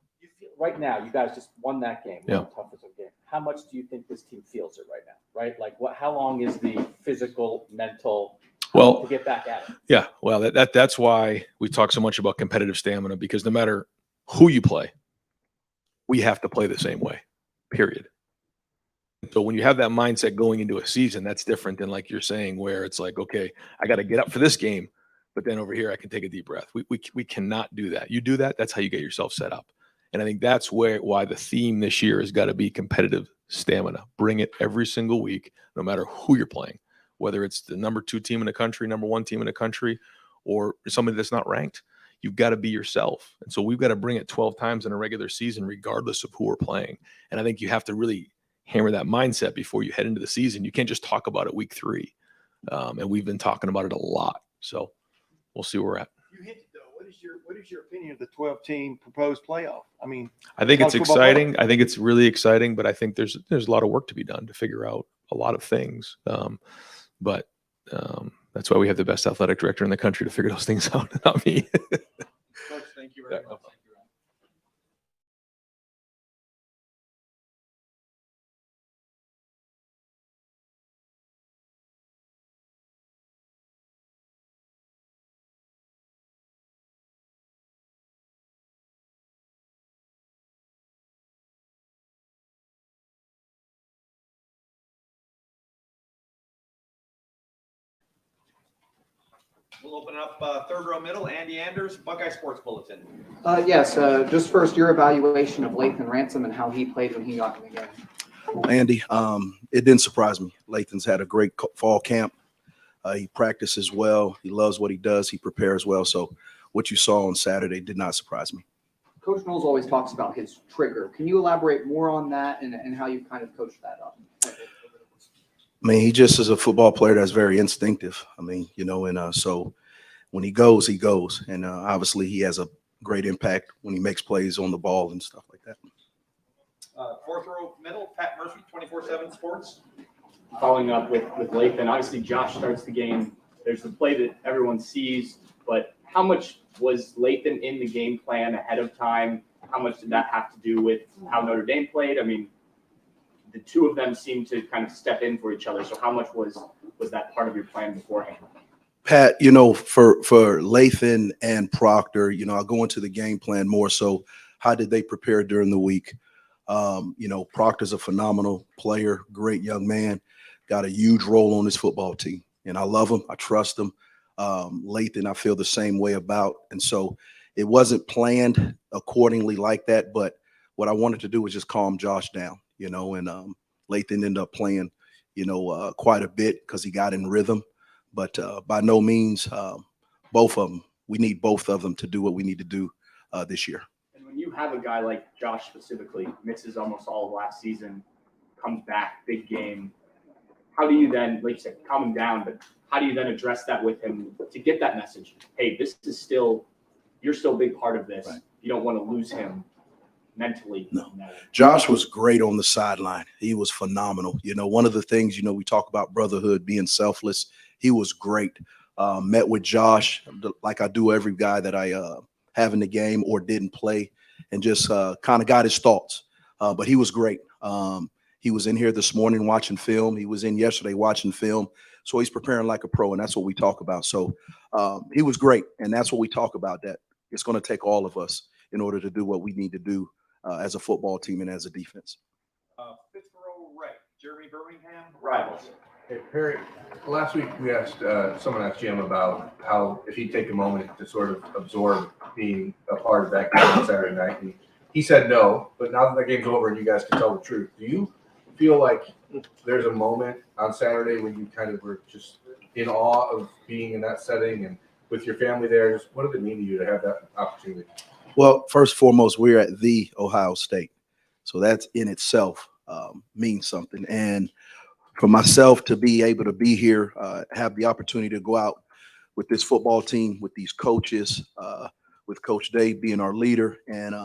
Right now, you guys just won that game. Yeah. Toughest of game. How much do you think this team feels it right now? Right? Like how long is the physical, mental to get back at it? Yeah. Well, that's why we talk so much about competitive stamina, because no matter who you play, we have to play the same way, period. So when you have that mindset going into a season, that's different than like you're saying, where it's like, okay, I got to get up for this game, but then over here I can take a deep breath. We cannot do that. You do that, that's how you get yourself set up. And I think that's why the theme this year has got to be competitive stamina. Bring it every single week, no matter who you're playing, whether it's the number 2 team in the country, number 1 team in the country, or somebody that's not ranked. You've got to be yourself. And so we've got to bring it 12 times in a regular season, regardless of who we're playing. And I think you have to really hammer that mindset before you head into the season. You can't just talk about it week 3. And we've been talking about it a lot. So we'll see where we're at. You hinted though. What is your opinion of the 12-team proposed playoff? I mean, I think it's college football playoff? exciting. I think it's really exciting, but I think there's a lot of work to be done to figure out a lot of things. But that's why we have the best athletic director in the country to figure those things out, not me. Coach, thank you very much. We'll open it up third row middle. Andy Anders, Buckeye Sports Bulletin. Yes, just first your evaluation of Lathan Ransom and how he played when he got in the game. Andy, it didn't surprise me. Lathan's had a great fall camp. He practices well. He loves what he does. He prepares well. So what you saw on Saturday did not surprise me. Coach Knowles always talks about his trigger. Can you elaborate more on that and how you kind of coached that up? I mean, he just is a football player that's very instinctive. I mean, and so when he goes, he goes. And obviously he has a great impact when he makes plays on the ball and stuff like that. Fourth row middle, Pat Murphy, 24/7 Sports. Following up with Lathan, obviously Josh starts the game. There's the play that everyone sees, but how much was Lathan in the game plan ahead of time? How much did that have to do with how Notre Dame played? I mean, the two of them seem to kind of step in for each other. So how much was that part of your plan beforehand? Pat, for Lathan and Proctor, I'll go into the game plan more so. How did they prepare during the week? Proctor's a phenomenal player, great young man, got a huge role on this football team. And I love him. I trust him. Lathan, I feel the same way about. And so it wasn't planned accordingly like that. But what I wanted to do was just calm Josh down, and Lathan ended up playing, quite a bit because he got in rhythm. But by no means, both of them, we need both of them to do what we need to do this year. And when you have a guy like Josh specifically, misses almost all of last season, comes back, big game, how do you then, like you said, calm him down, but how do you then address that with him to get that message? Hey, you're still a big part of this. Right. You don't want to lose him mentally. No. Josh was great on the sideline. He was phenomenal. One of the things, we talk about brotherhood, being selfless. He was great. Met with Josh like I do every guy that I have in the game or didn't play, and just kind of got his thoughts. But he was great. He was in here this morning watching film. He was in yesterday watching film. So he's preparing like a pro, and that's what we talk about. So he was great, and that's what we talk about, that it's going to take all of us in order to do what we need to do as a football team and as a defense. Fifth row right, Jeremy Birmingham, Rivals. Hey, Perry, last week we asked, someone asked Jim about how, if he'd take a moment to sort of absorb being a part of that game on Saturday night. And he said no, but now that the game's over and you guys can tell the truth, do you feel like there's a moment on Saturday when you kind of were just in awe of being in that setting and with your family there? Just what did it mean to you to have that opportunity? Well, first and foremost, we're at the Ohio State. So that's in itself means something. And for myself to be able to be here, have the opportunity to go out with this football team, with these coaches, with Coach Dave being our leader, and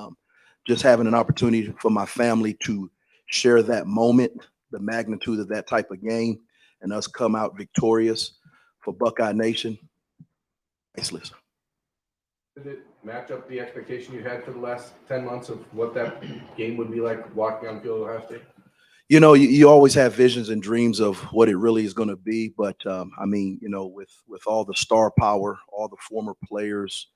just having an opportunity for my family to share that moment, the magnitude of that type of game, and us come out victorious for Buckeye Nation, priceless. Did it match up the expectation you had for the last 10 months of what that game would be like walking on the field of Ohio State? You know, you always have visions and dreams of what it really is going to be. But, I mean, you know, with all the star power, all the former players,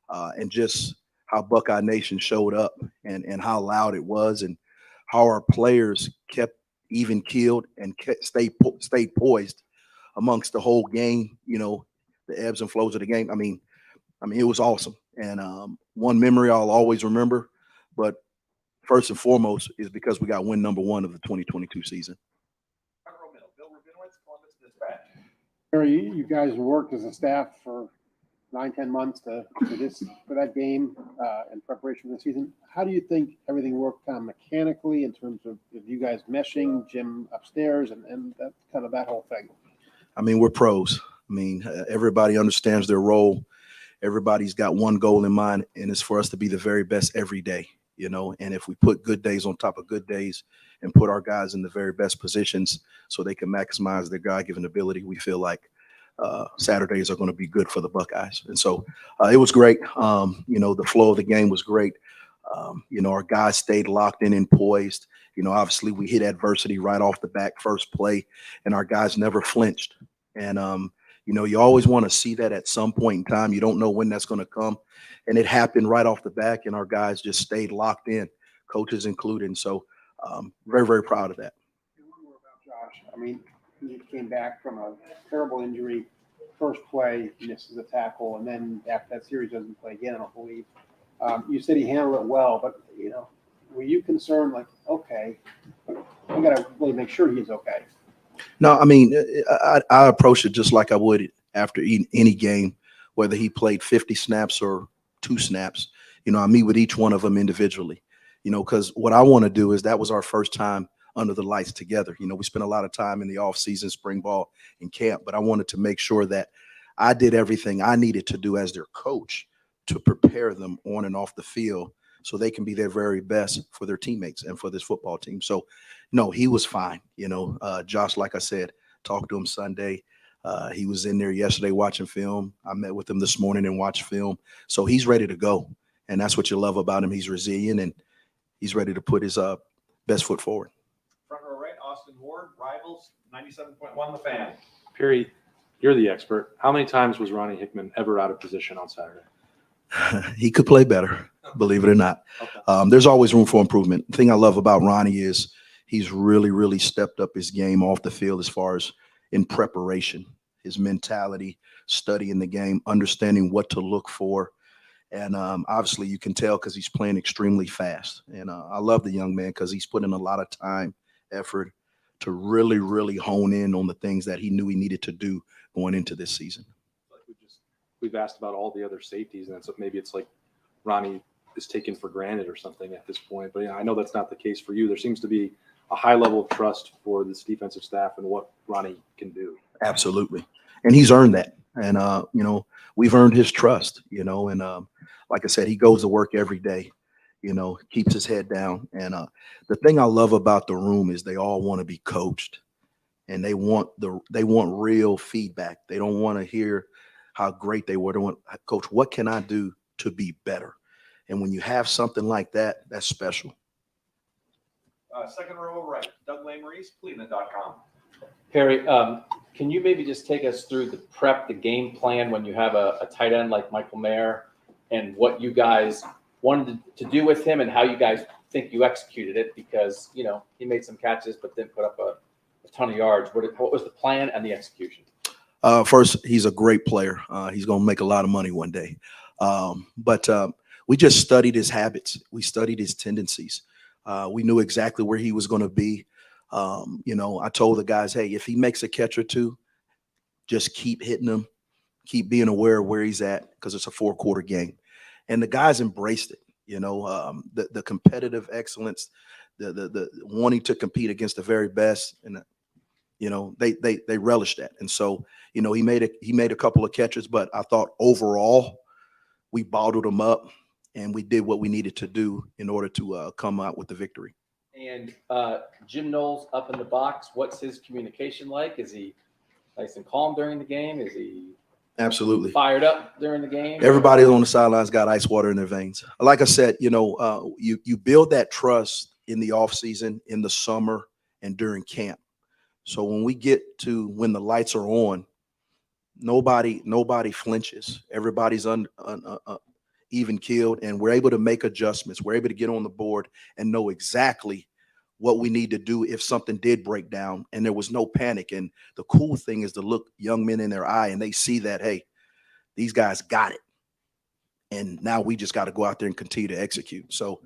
and just how Buckeye Nation showed up and how loud it was and how our players kept even keeled and stayed poised amongst the whole game, you know, the ebbs and flows of the game. I mean, it was awesome. And one memory I'll always remember, but first and foremost is because we got win number 1 of the 2022 season. Barry, you guys worked as a staff for 9-10 months for that game in preparation for the season. How do you think everything worked kind of mechanically in terms of you guys meshing, Jim upstairs, and that kind of that whole thing? I mean, we're pros. I mean, everybody understands their role. Everybody's got one goal in mind, and it's for us to be the very best every day, you know. And if we put good days on top of good days and put our guys in the very best positions so they can maximize their God-given ability, we feel like Saturdays are going to be good for the Buckeyes. And so it was great. You know, the flow of the game was great. You know, our guys stayed locked in and poised. You know, obviously we hit adversity right off the back, first play, and our guys never flinched. And, you know, you always want to see that at some point in time. You don't know when that's going to come. And it happened right off the back, and our guys just stayed locked in, coaches included. And so very, very proud of that. Josh, I mean, he came back from a terrible injury. First play, he misses a tackle, and then after that series doesn't play again, I don't believe. You said he handled it well, but, you know, were you concerned, like, okay, we got to really make sure he's okay? No, I mean, I approached it just like I would after any game, whether he played 50 snaps or 2 snaps. You know, I meet with each one of them individually, you know, because what I want to do is that was our first time under the lights together. You know, we spent a lot of time in the offseason, spring ball, and camp, but I wanted to make sure that I did everything I needed to do as their coach to prepare them on and off the field so they can be their very best for their teammates and for this football team. So, no, he was fine. You know, Josh, like I said, talked to him Sunday. He was in there yesterday watching film. I met with him this morning and watched film. So he's ready to go. And that's what you love about him. He's resilient and he's ready to put his best foot forward. Front row right, Austin Ward, Rivals, 97.1 The Fan. Perry, you're the expert. How many times was Ronnie Hickman ever out of position on Saturday? He could play better, believe it or not. Okay. There's always room for improvement. The thing I love about Ronnie is he's really, really stepped up his game off the field as far as in preparation, his mentality, studying the game, understanding what to look for. And obviously you can tell because he's playing extremely fast. And I love the young man because he's put in a lot of time, effort to really, really hone in on the things that he knew he needed to do going into this season. We've asked about all the other safeties, and so maybe it's like Ronnie is taken for granted or something at this point. But yeah, I know that's not the case for you. There seems to be a high level of trust for this defensive staff and what Ronnie can do. Absolutely. And he's earned that. And, you know, we've earned his trust, you know, and like I said, he goes to work every day, you know, keeps his head down. And the thing I love about the room is they all want to be coached and they want real feedback. They don't want to hear how great they were. They want, Coach, what can I do to be better? And when you have something like that, that's special. Second row right, Doug Lamerise, Cleveland.com. Perry, can you maybe just take us through the prep, the game plan when you have a tight end like Michael Mayer and what you guys wanted to do with him and how you guys think you executed it? Because, you know, he made some catches but didn't put up a ton of yards. What was the plan and the execution? First, he's a great player. He's going to make a lot of money one day. But we just studied his habits. We studied his tendencies. We knew exactly where he was going to be. I told the guys, hey, if he makes a catch or two, just keep hitting him, keep being aware of where he's at, because it's a 4-quarter game. And the guys embraced it. The competitive excellence, the wanting to compete against the very best, and they relished that. And so he made a couple of catches, but I thought overall we bottled him up and we did what we needed to do in order to come out with the victory. And Jim Knowles up in the box, what's his communication like? Is he nice and calm during the game? Is he Absolutely fired up during the game? Everybody on the sidelines got ice water in their veins. Like I said, you build that trust in the off season, in the summer, and during camp. So when the lights are on, nobody flinches. Everybody's even keeled, and we're able to make adjustments. We're able to get on the board and know exactly what we need to do if something did break down, and there was no panic. And the cool thing is to look young men in their eye and they see that, hey, these guys got it. And now we just got to go out there and continue to execute. So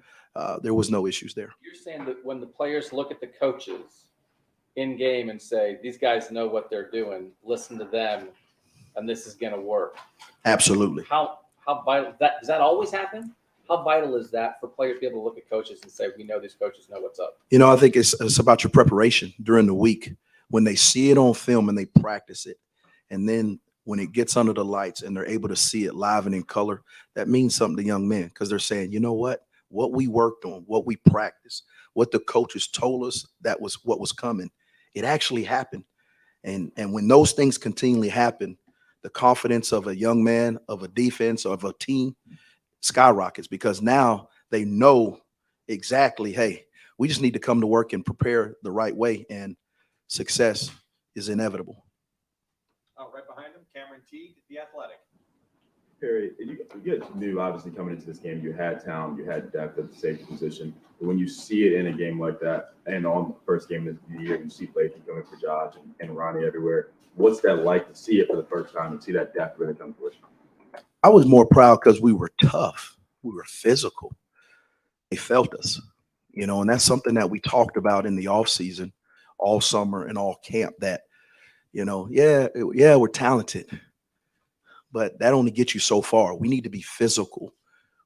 there was no issues there. You're saying that when the players look at the coaches in game and say, these guys know what they're doing, listen to them, and this is going to work. Absolutely. How vital does that always happen? How vital is that for players to be able to look at coaches and say, we know these coaches know what's up? I think it's about your preparation during the week. When they see it on film and they practice it, and then when it gets under the lights and they're able to see it live and in color, that means something to young men, because they're saying, you know what we worked on, what we practiced, what the coaches told us, that was what was coming. It actually happened. And when those things continually happen, the confidence of a young man, of a defense, of a team skyrockets, because now they know exactly, hey, we just need to come to work and prepare the right way, and success is inevitable. Right behind him, Cameron Teague, The Athletic. Perry, you guys knew obviously coming into this game, you had talent, you had depth at the safety position. But when you see it in a game like that, and on the first game of the year, you see Blakey going for Josh and Ronnie everywhere. What's that like to see it for the first time and see that depth really come to fruition? I was more proud because we were tough. We were physical. They felt us, and that's something that we talked about in the offseason, all summer and all camp, that, we're talented, but that only gets you so far. We need to be physical.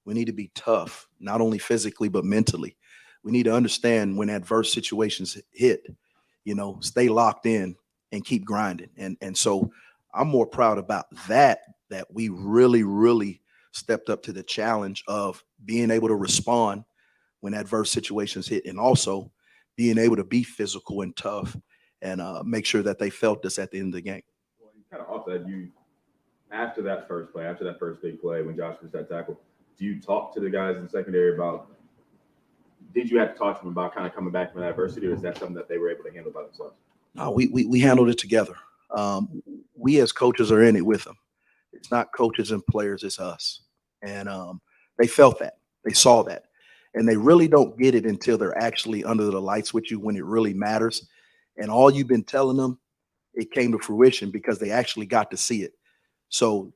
We need to be tough, not only physically, but mentally. We need to understand when adverse situations hit, stay locked in and keep grinding. And so I'm more proud about that we really, really stepped up to the challenge of being able to respond when adverse situations hit, and also being able to be physical and tough and make sure that they felt this at the end of the game. Well, you kind of off that, after that first play, after that first big play, when Josh was that tackle, do you talk to the guys in the secondary about, did you have to talk to them about kind of coming back from adversity, or is that something that they were able to handle by themselves? No, we handled it together. We as coaches are in it with them. It's not coaches and players, it's us. And they felt that. They saw that. And they really don't get it until they're actually under the lights with you, when it really matters. And all you've been telling them, it came to fruition because they actually got to see it. So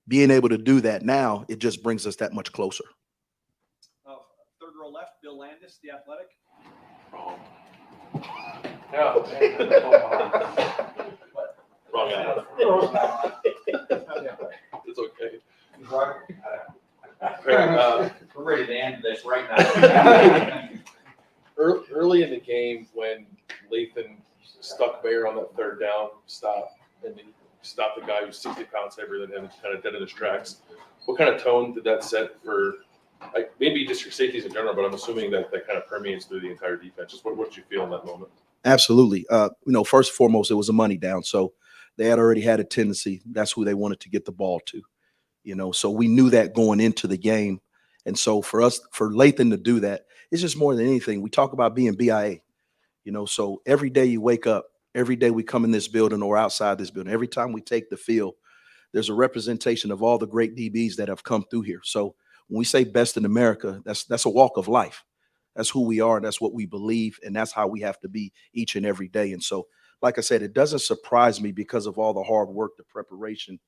being able to do that now, it just brings us that much closer. Third row left, Bill Landis, The Athletic. Wrong. No. Wrong answer. It's okay. We're ready to end this right now. Early in the game, when Lathan stuck Bear on that third down stop, and then stopped the guy who's 60 pounds heavier than him, kind of dead in his tracks, what kind of tone did that set for, like, maybe just your safeties in general, but I'm assuming that kind of permeates through the entire defense? Just what did you feel in that moment? Absolutely. First and foremost, it was a money down. So they had already had a tendency. That's who they wanted to get the ball to, so we knew that going into the game. And so for Lathan to do that, it's just more than anything. We talk about being BIA, so every day you wake up, every day we come in this building or outside this building, every time we take the field, there's a representation of all the great DBs that have come through here. So when we say best in America, that's a walk of life. That's who we are. And that's what we believe. And that's how we have to be each and every day. And so, like I said, it doesn't surprise me because of all the hard work, the preparation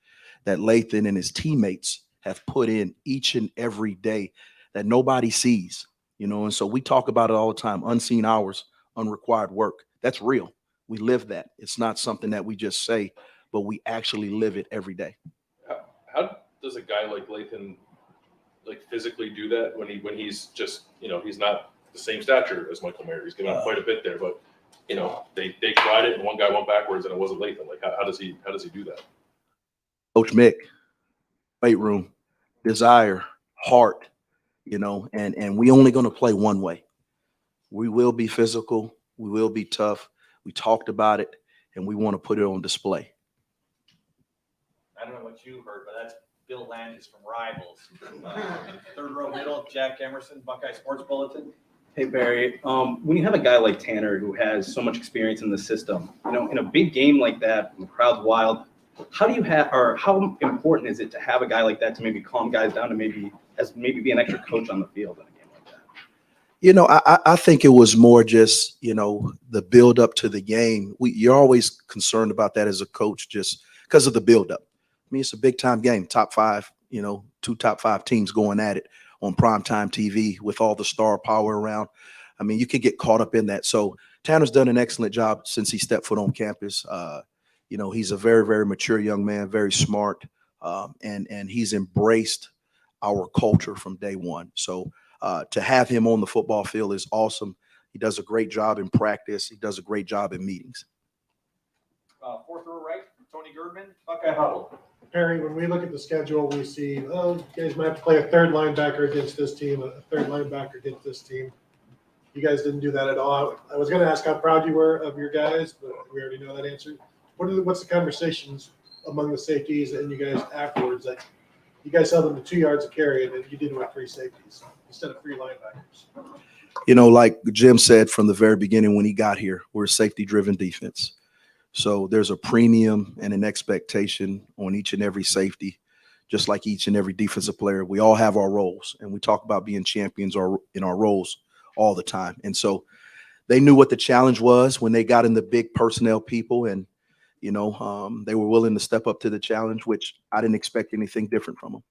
that Lathan and his teammates have put in each and every day that nobody sees, and so we talk about it all the time, unseen hours, unrequired work. That's real. We live that. It's not something that we just say, but we actually live it every day. How does a guy like Lathan physically do that when he's just, he's not the same stature as Michael Mayer? He's given up quite a bit there, but they tried it and one guy went backwards and it wasn't Lathan. How does he do that? Coach Mick, weight room, desire, heart, and we only going to play one way. We will be physical. We will be tough. We talked about it, and we want to put it on display. I don't know what you heard, but that's Bill Landis from Rivals. Third row middle, Jack Emerson, Buckeye Sports Bulletin. Hey, Barry. When you have a guy like Tanner who has so much experience in the system, in a big game like that, when the crowd's wild, how important is it to have a guy like that to maybe calm guys down to maybe be an extra coach on the field in a game like that? I think it was more just, the build up to the game. You're always concerned about that as a coach just because of the build up. I mean, it's a big time game, top five, two top five teams going at it on primetime TV with all the star power around. I mean, you could get caught up in that. So Tanner's done an excellent job since he stepped foot on campus. He's a very, very mature young man, very smart, and he's embraced our culture from day one. So to have him on the football field is awesome. He does a great job in practice. He does a great job in meetings. Fourth row right, Tony Girdman, Buckeye Huddle. Perry, when we look at the schedule, we see, you guys might have to play a third linebacker against this team, a third linebacker against this team. You guys didn't do that at all. I was going to ask how proud you were of your guys, but we already know that answer. What's the conversations among the safeties and you guys afterwards that you guys held them to 2 yards of carry and then you did it with 3 safeties instead of 3 linebackers? Like Jim said from the very beginning when he got here, we're a safety-driven defense. So there's a premium and an expectation on each and every safety, just like each and every defensive player. We all have our roles, and we talk about being champions in our roles all the time. And so they knew what the challenge was when they got in the big personnel people, and they were willing to step up to the challenge, which I didn't expect anything different from them.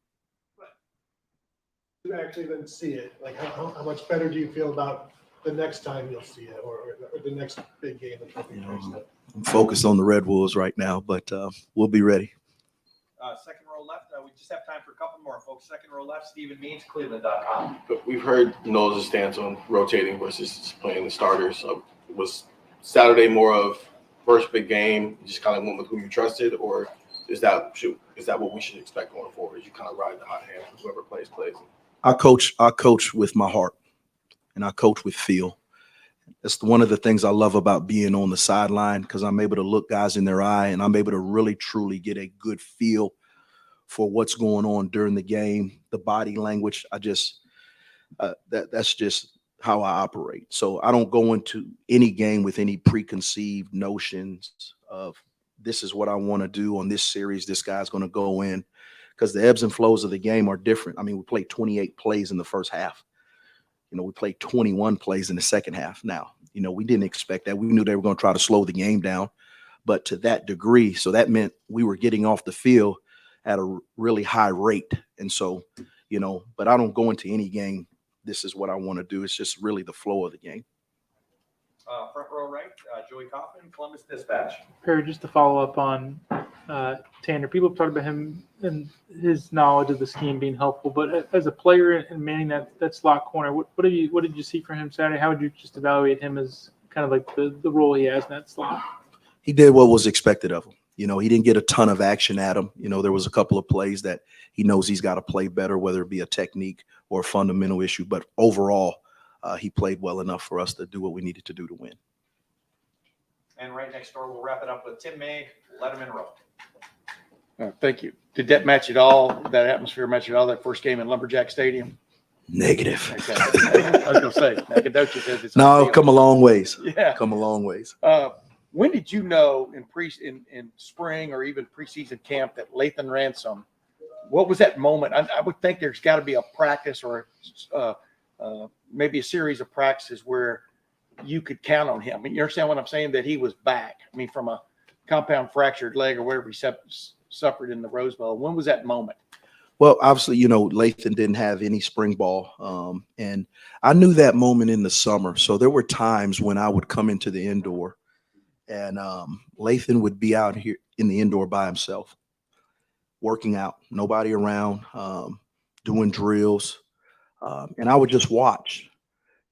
You actually then see it. Like, how much better do you feel about the next time you'll see it, or the next big game that's going to be faced up? I'm focused on the Red Wolves right now, but we'll be ready. Second row left, we just have time for a couple more, folks. Second row left, Stephen Means, Cleveland.com. But we've heard Knowles' stance on rotating versus playing the starters. Was Saturday more of first big game, you just kind of went with who you trusted, or is that what we should expect going forward? You kind of ride the hot hand, whoever plays. I coach with my heart, and I coach with feel. That's one of the things I love about being on the sideline, because I'm able to look guys in their eye and I'm able to really, truly get a good feel for what's going on during the game, the body language. That's just how I operate. So I don't go into any game with any preconceived notions of this is what I want to do on this series. This guy's going to go in, because the ebbs and flows of the game are different. I mean, we played 28 plays in the first half. We played 21 plays in the second half. Now, we didn't expect that. We knew they were going to try to slow the game down, but to that degree. So that meant we were getting off the field at a really high rate. And so, but I don't go into any game, this is what I want to do. It's just really the flow of the game. Front row right, Joey Kaufman, Columbus Dispatch. Perry, just to follow up on Tanner, people have talked about him and his knowledge of the scheme being helpful, but as a player and manning that slot corner, what did you see from him Saturday? How would you just evaluate him as kind of like the role he has in that slot? He did what was expected of him. He didn't get a ton of action at him. There was a couple of plays that he knows he's got to play better, whether it be a technique or a fundamental issue, but overall, he played well enough for us to do what we needed to do to win. And right next door, we'll wrap it up with Tim May, Letterman Row. Thank you. Did that match at all? That atmosphere match at all? That first game in Lumberjack Stadium? Negative. Okay. I was going to say, Nacogdoches says it's no, come a long ways. Yeah, come a long ways. When did you know in spring or even preseason camp that Lathan Ransom? What was that moment? I would think there's got to be a practice or maybe a series of practices where you could count on him. I mean, you understand what I'm saying? That he was back. I mean, from a compound fractured leg or whatever he suffered in the Rose Bowl. When was that moment? Well, obviously, Lathan didn't have any spring ball. And I knew that moment in the summer. So there were times when I would come into the indoor and Lathan would be out here in the indoor by himself, working out, nobody around, doing drills. And I would just watch,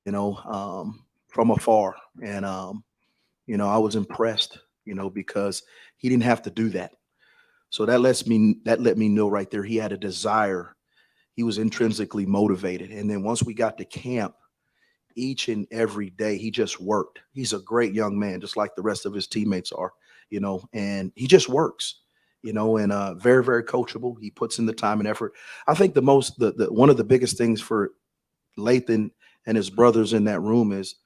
from afar. And, I was impressed, because he didn't have to do that. So that let me know right there he had a desire. He was intrinsically motivated. And then once we got to camp, each and every day he just worked. He's a great young man, just like the rest of his teammates are, and he just works, and very, very coachable. He puts in the time and effort. I think one of the biggest things for Lathan and his brothers in that room is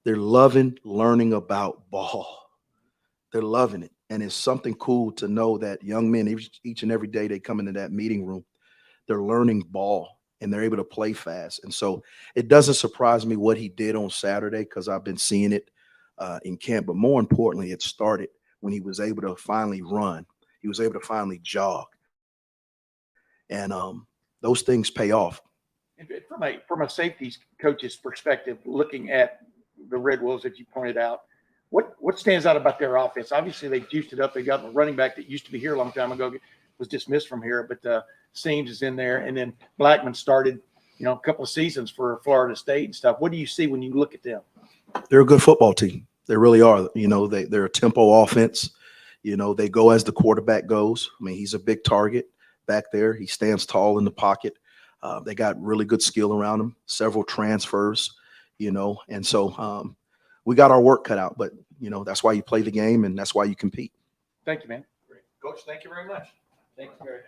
they're loving learning about ball. They're loving it. And it's something cool to know that young men, each and every day they come into that meeting room, they're learning ball and they're able to play fast. And so it doesn't surprise me what he did on Saturday because I've been seeing it in camp. But more importantly, it started when he was able to finally run. He was able to finally jog. And those things pay off. And from a safeties coach's perspective, looking at the Red Wolves that you pointed out, what stands out about their offense? Obviously, they juiced it up. They got a running back that used to be here a long time ago, was dismissed from here, but Seams is in there, and then Blackman started, a couple of seasons for Florida State and stuff. What do you see when you look at them? They're a good football team. They really are. They're a tempo offense. They go as the quarterback goes. I mean, he's a big target back there. He stands tall in the pocket. They got really good skill around him, several transfers, and so we got our work cut out, but that's why you play the game and that's why you compete. Thank you, man. Great. Coach, thank you very much. Thank you very much.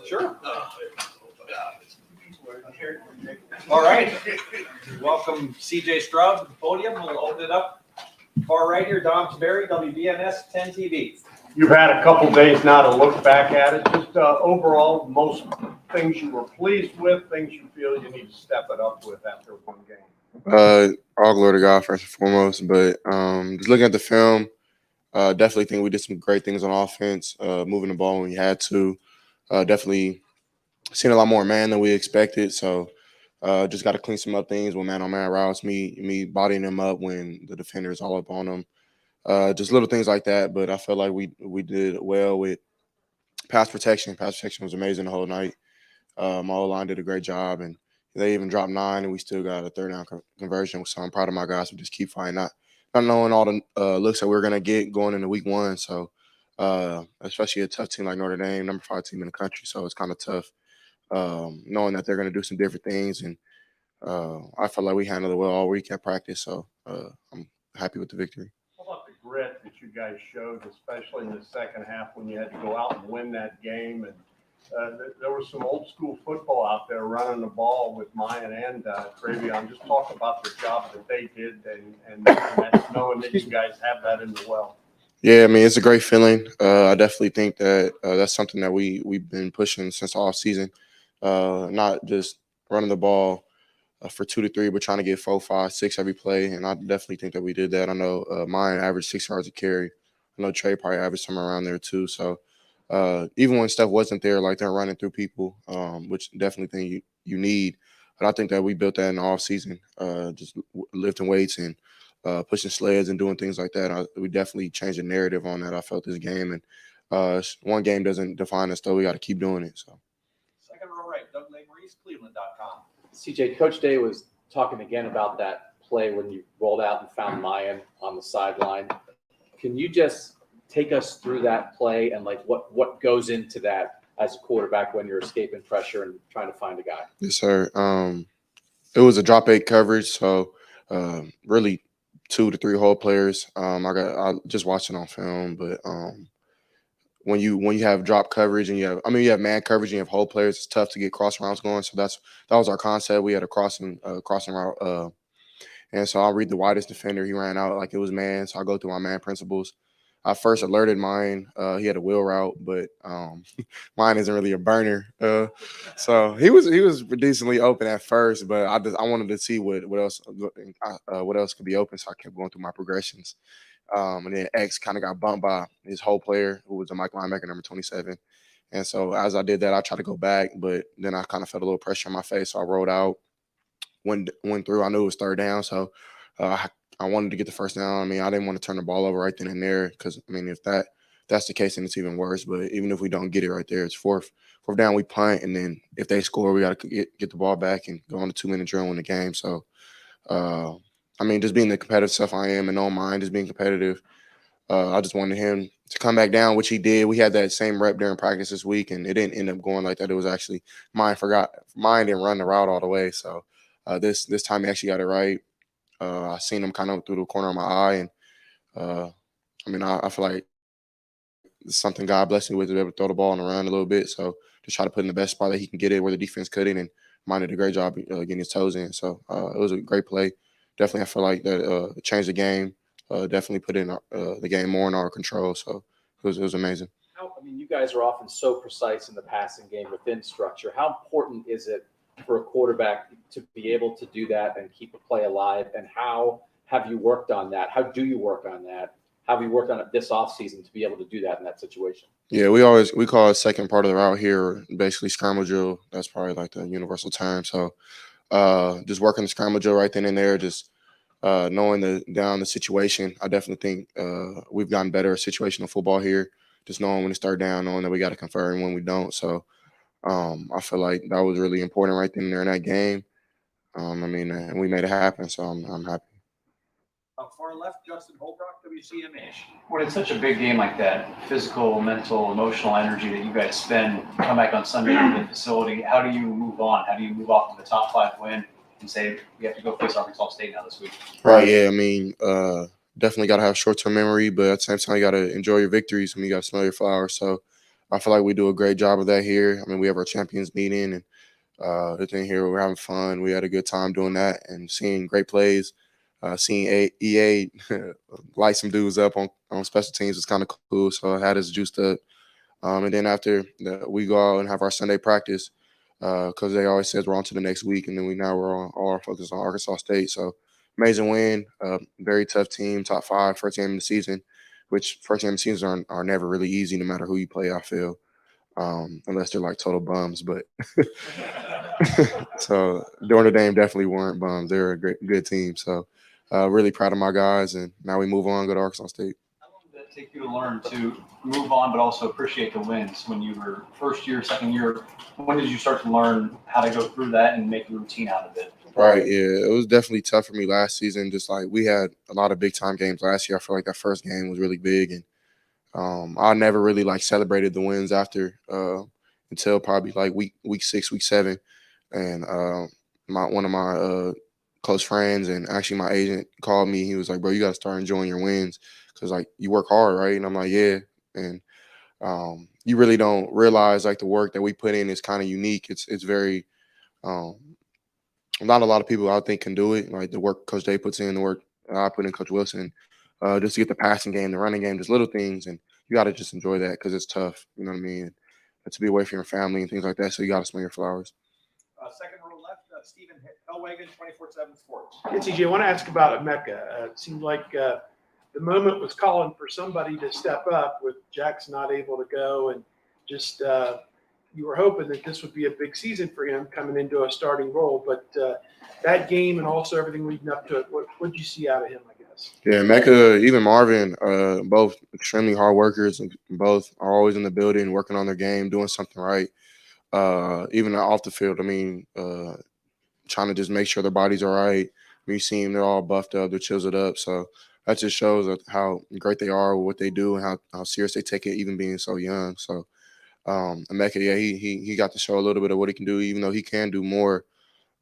Sure. All right. Welcome CJ Stroud to the podium. We'll open it up. Far right here, Dom Sperry, WBNS 10 TV. You've had a couple days now to look back at it. Just overall, most things you were pleased with, things you feel you need to step it up with after one game. All glory to God first and foremost, but just looking at the film, definitely think we did some great things on offense, moving the ball when we had to. Definitely seen a lot more man than we expected, so just got to clean some up things with man-on-man routes, me bodying them up when the defender is all up on them. Just little things like that, but I felt like we did well with pass protection. Pass protection was amazing the whole night. My O-line did a great job, and they even dropped 9, and we still got a third down conversion. So I'm proud of my guys who just keep fighting, not knowing all the looks that we're going to get going into week 1. So especially a tough team like Notre Dame, number 5 team in the country. So it's kind of tough knowing that they're going to do some different things. And I felt like we handled it well all week at practice. So I'm happy with the victory. How about the grit that you guys showed, especially in the second half when you had to go out and win that game? And there was some old school football out there running the ball with Mayan and Travion. Just talk about the job that they did and that's knowing that you guys have that in the well. Yeah, I mean, it's a great feeling. I definitely think that that's something that we've been pushing since all season. Not just running the ball for 2 to 3, but trying to get 4, 5, 6 every play. And I definitely think that we did that. I know mine averaged 6 yards a carry. I know Trey probably averaged somewhere around there too. So even when stuff wasn't there, like they're running through people, which definitely think you need. But I think that we built that in the off season, just lifting weights and pushing sleds and doing things like that. We definitely changed the narrative on that. I felt this game, and one game doesn't define us, though. We got to keep doing it. So. Second row right, Doug Maurice, Cleveland.com. CJ, Coach Day was talking again about that play when you rolled out and found Mayan on the sideline. Can you just take us through that play and like what goes into that as a quarterback when you're escaping pressure and trying to find a guy? Yes, sir. It was a drop 8 coverage, so really 2 to 3 hole players. I just watched it on film, but when you have drop coverage and you have man coverage and you have hole players, it's tough to get cross routes going. So that was our concept. We had a crossing route, and so I'll read the widest defender. He ran out like it was man, so I go through my man principles. I first alerted mine. He had a wheel route, but mine isn't really a burner. So he was decently open at first, but I wanted to see what else could be open. So I kept going through my progressions. And then X kind of got bumped by his whole player, who was a Mike linebacker, number 27. And so as I did that, I tried to go back, but then I kind of felt a little pressure on my face. So I rolled out, went through. I knew it was third down, so I wanted to get the first down. I mean, I didn't want to turn the ball over right then and there because, I mean, if that's the case, then it's even worse. But even if we don't get it right there, it's fourth down, we punt, and then if they score, we got to get the ball back and go on a 2-minute drill in the game. So, I mean, just being the competitive stuff I am and don't mind just being competitive. I just wanted him to come back down, which he did. We had that same rep during practice this week, and it didn't end up going like that. It was actually mine didn't run the route all the way. So this time he actually got it right. I seen him kind of through the corner of my eye, and I mean, I feel like it's something God blessed me with to be able to throw the ball and around a little bit. So just try to put in the best spot that he can get it where the defense couldn't, and mine did a great job getting his toes in. So it was a great play. Definitely, I feel like that changed the game. Definitely put in the game more in our control. So it was amazing. I mean, you guys are often so precise in the passing game within structure. How important is it for a quarterback to be able to do that and keep a play alive? And how have you worked on that? How do you work on that? How have you worked on it this offseason to be able to do that in that situation? Yeah, we call it second part of the route here, basically scramble drill. That's probably like the universal term. So just working the scramble drill right then and there, just knowing the situation. I definitely think we've gotten better at situational football here, just knowing when to start down, knowing that we got to convert and when we don't. So I feel like that was really important right then and there in that game. I mean, and we made it happen, so I'm happy. Far left, Justin Holbrook, WCMH. When it's such a big game like that, physical, mental, emotional energy that you guys spend, come back on Sunday to the facility, how do you move on? How do you move off of the top 5 win and say we have to go face Arkansas State now this week? Right, yeah. I mean, definitely got to have short-term memory, but at the same time, you got to enjoy your victories when you got to smell your flowers. So I feel like we do a great job of that here. I mean, we have our champions meeting and the thing here, we're having fun. We had a good time doing that and seeing great plays. Seeing EA light some dudes up on special teams was kind of cool. So I had us juiced up. And then after we go out and have our Sunday practice, because they always says we're on to the next week, and then we're on all our focus on Arkansas State. So amazing win, very tough team, top 5, first game of the season, which first game of the season are never really easy, no matter who you play. I feel, unless they're like total bums, but so Notre Dame definitely weren't bums. They're a good team. So really proud of my guys, and now we move on, go to Arkansas State. How long did that take you to learn to move on, but also appreciate the wins when you were first year, second year? When did you start to learn how to go through that and make a routine out of it? Right, yeah, it was definitely tough for me last season. Just like we had a lot of big time games last year. I feel like that first game was really big, and I never really like celebrated the wins after until probably like week 6, week 7, and one of my close friends and actually my agent called me. He was like, "Bro, you got to start enjoying your wins because like you work hard, right?" And I'm like, "Yeah," and you really don't realize like the work that we put in is kind of unique. It's very not a lot of people I think can do it. Like the work Coach Day puts in, the work I put in, Coach Wilson, just to get the passing game, the running game, just little things, and you got to just enjoy that because it's tough. You know what I mean? And to be away from your family and things like that, so you got to smell your flowers. Second row left, Stephen Hellwagon, 24/7 Sports. CJ, I want to ask about Emeka. It seemed like the moment was calling for somebody to step up with Jackson not able to go, and just you were hoping that this would be a big season for him coming into a starting role. But that game and also everything leading up to it, what did you see out of him, I guess? Yeah, Mecca, even Marvin, both extremely hard workers, and both are always in the building, working on their game, doing something right. Even off the field, I mean, trying to just make sure their bodies are right. When you see them, they're all buffed up, they're chiseled up. So that just shows how great they are with what they do and how serious they take it, even being so young. So Emeka, yeah, he got to show a little bit of what he can do, even though he can do more.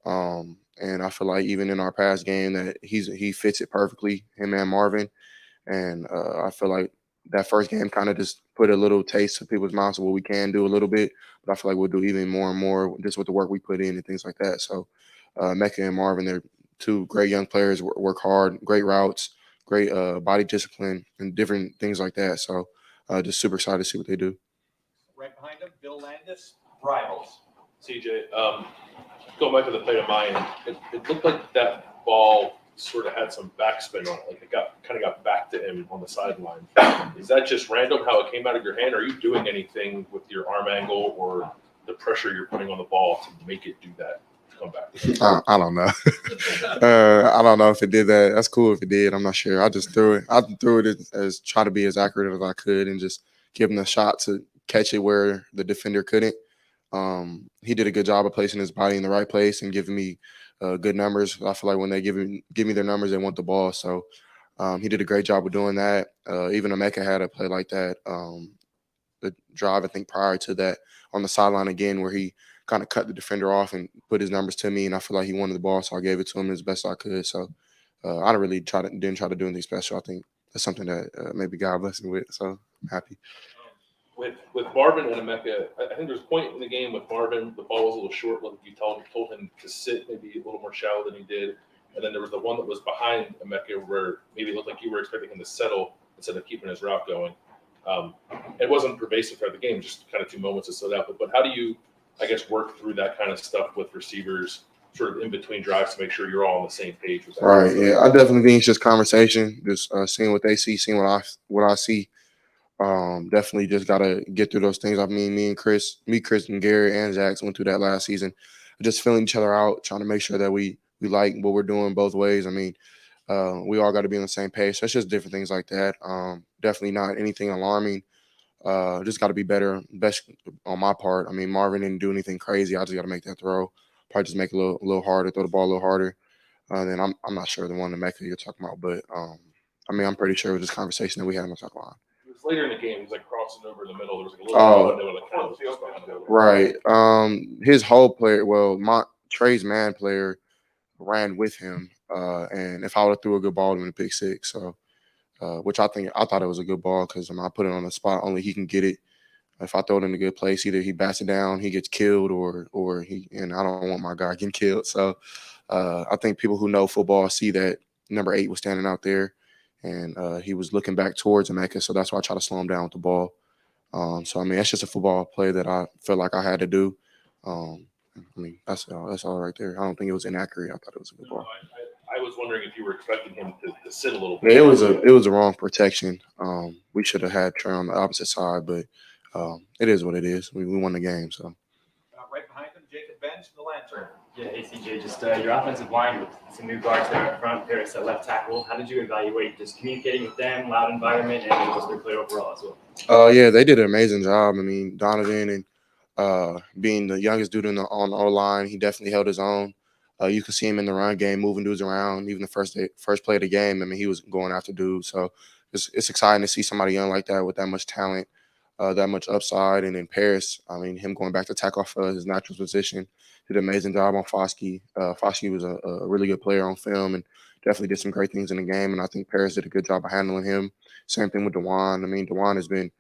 And I feel like even in our past game that he fits it perfectly, him and Marvin. And I feel like that first game kind of just put a little taste of people's mouths of what we can do a little bit. But I feel like we'll do even more and more just with the work we put in and things like that. So Mecca and Marvin, they're two great young players, work hard, great routes, great body discipline, and different things like that. So just super excited to see what they do. Right behind him, Bill Landis, Rivals. CJ, going back to the play of mine, it looked like that ball sort of had some backspin on it, like it kind of got back to him on the sideline. Is that just random how it came out of your hand? Are you doing anything with your arm angle or the pressure you're putting on the ball to make it do that? Come back. I don't know. I don't know if it did that. That's cool if it did. I'm not sure. I just threw it. I threw it as try to be as accurate as I could and just give him a shot to catch it where the defender couldn't. He did a good job of placing his body in the right place and giving me good numbers. I feel like when they give me their numbers, they want the ball. So he did a great job of doing that. Even Emeka had a play like that. The drive, I think, prior to that on the sideline again, where he kind of cut the defender off and put his numbers to me, and I feel like he wanted the ball, so I gave it to him as best I could. So I didn't try to do anything special. I think that's something that maybe God blessed me with. So I'm happy. With Marvin and Emeka, I think there's a point in the game with Marvin, the ball was a little short. Like you told him to sit maybe a little more shallow than he did. And then there was the one that was behind Emeka where maybe it looked like you were expecting him to settle instead of keeping his route going. It wasn't pervasive throughout the game, just kind of 2 moments that stood out. But how do you, I guess, work through that kind of stuff with receivers sort of in between drives to make sure you're all on the same page with that? Right, yeah. I definitely think it's just conversation, just seeing what they see, seeing what I see. Definitely just gotta get through those things. I mean, me, Chris, and Gary and Zax went through that last season. Just feeling each other out, trying to make sure that we like what we're doing both ways. I mean, we all got to be on the same page. So it's just different things like that. Definitely not anything alarming. Just got to be better, best on my part. I mean, Marvin didn't do anything crazy. I just got to make that throw. Probably just make it a little harder, throw the ball a little harder. Then I'm not sure the one that Mecca you're talking about, but I mean, I'm pretty sure it was this conversation that we had on the top line. It was later in the game. He was like crossing over in the middle. There was like a little window that kind of was just behind him. Right. His whole player, Trey's man player ran with him. And if I would have threw a good ball, it would have been a pick six. So which I thought it was a good ball because I put it on the spot. Only he can get it. If I throw it in a good place, either he bats it down, he gets killed, or he. And I don't want my guy getting killed. So I think people who know football see that number 8 was standing out there, and he was looking back towards Emeka. So that's why I try to slow him down with the ball. So I mean, that's just a football play that I felt like I had to do. I mean, that's all right there. I don't think it was inaccurate. I thought it was a good ball. I was wondering if you were expecting him to sit a little bit. Yeah, it was a wrong protection. We should have had Trey on the opposite side, but it is what it is. We won the game, so. Right behind him, Jacob Bench, the Lantern. Yeah, hey CJ, just your offensive line with some new guards there up front, Paris at left tackle. How did you evaluate just communicating with them, loud environment, and just their play overall as well? Yeah, they did an amazing job. I mean, Donovan and being the youngest dude on the O-line, he definitely held his own. You could see him in the run game, moving dudes around. Even the first play of the game, I mean, he was going after dudes. So it's exciting to see somebody young like that with that much talent, that much upside. And in Paris, I mean, him going back to tackle off his natural position, did an amazing job on Foskey. Foskey was a really good player on film and definitely did some great things in the game. And I think Paris did a good job of handling him. Same thing with DeJuan. I mean, DeJuan has been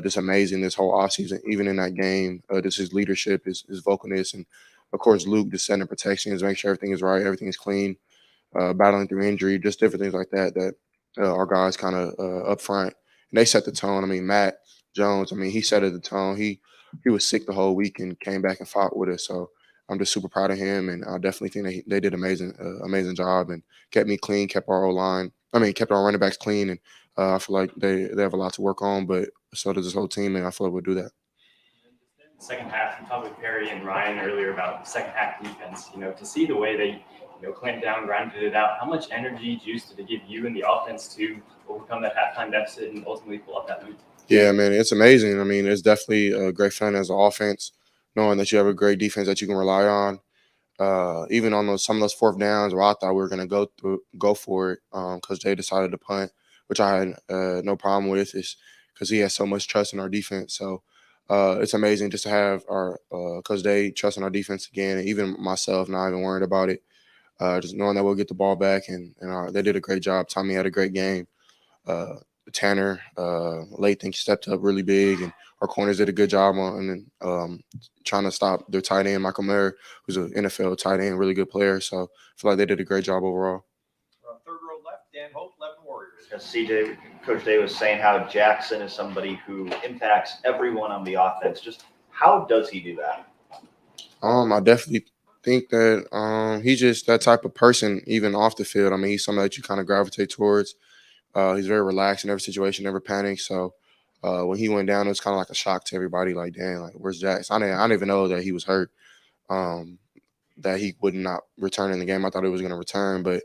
just amazing this whole offseason, even in that game. Just his leadership, his vocalness, and of course Luke just setting protections, making sure everything is right, everything is clean, battling through injury, just different things like that. That our guys kind of up front, and they set the tone. I mean, Matt Jones, I mean, he set the tone. He was sick the whole week and came back and fought with us. So I'm just super proud of him, and I definitely think they did amazing job and kept me clean, kept our O-line. I mean, kept our running backs clean, and I feel like they have a lot to work on, but so does this whole team, and I feel like we'll do that. Second half, we talked with Perry and Ryan earlier about second half defense. You know, to see the way they clamped down, grinded it out. How much energy, juice did it give you and the offense to overcome that halftime deficit and ultimately pull out that lead? Yeah, man, it's amazing. I mean, it's definitely a great feeling as an offense, knowing that you have a great defense that you can rely on. Even on some of those fourth downs where I thought we were going to go for it because they decided to punt, which I had no problem with, is because he has so much trust in our defense. So it's amazing just to have our Coach Day trust in our defense again, and even myself not even worried about it, just knowing that we'll get the ball back. And they did a great job. Tommy had a great game. Tanner, late think stepped up really big, and our corners did a good job on trying to stop their tight end, Michael Mayer, who's an NFL tight end, really good player. So I feel like they did a great job overall. Third row left, Dan Hope, 11 Warriors. CJ, Coach Day was saying how Jackson is somebody who impacts everyone on the offense. Just how does he do that? I definitely think that he's just that type of person, even off the field. I mean, he's somebody that you kind of gravitate towards. He's very relaxed in every situation, never panics. So when he went down, it was kind of like a shock to everybody. Like, damn, like where's Jackson? I didn't even know that he was hurt, that he would not return in the game. I thought he was going to return, but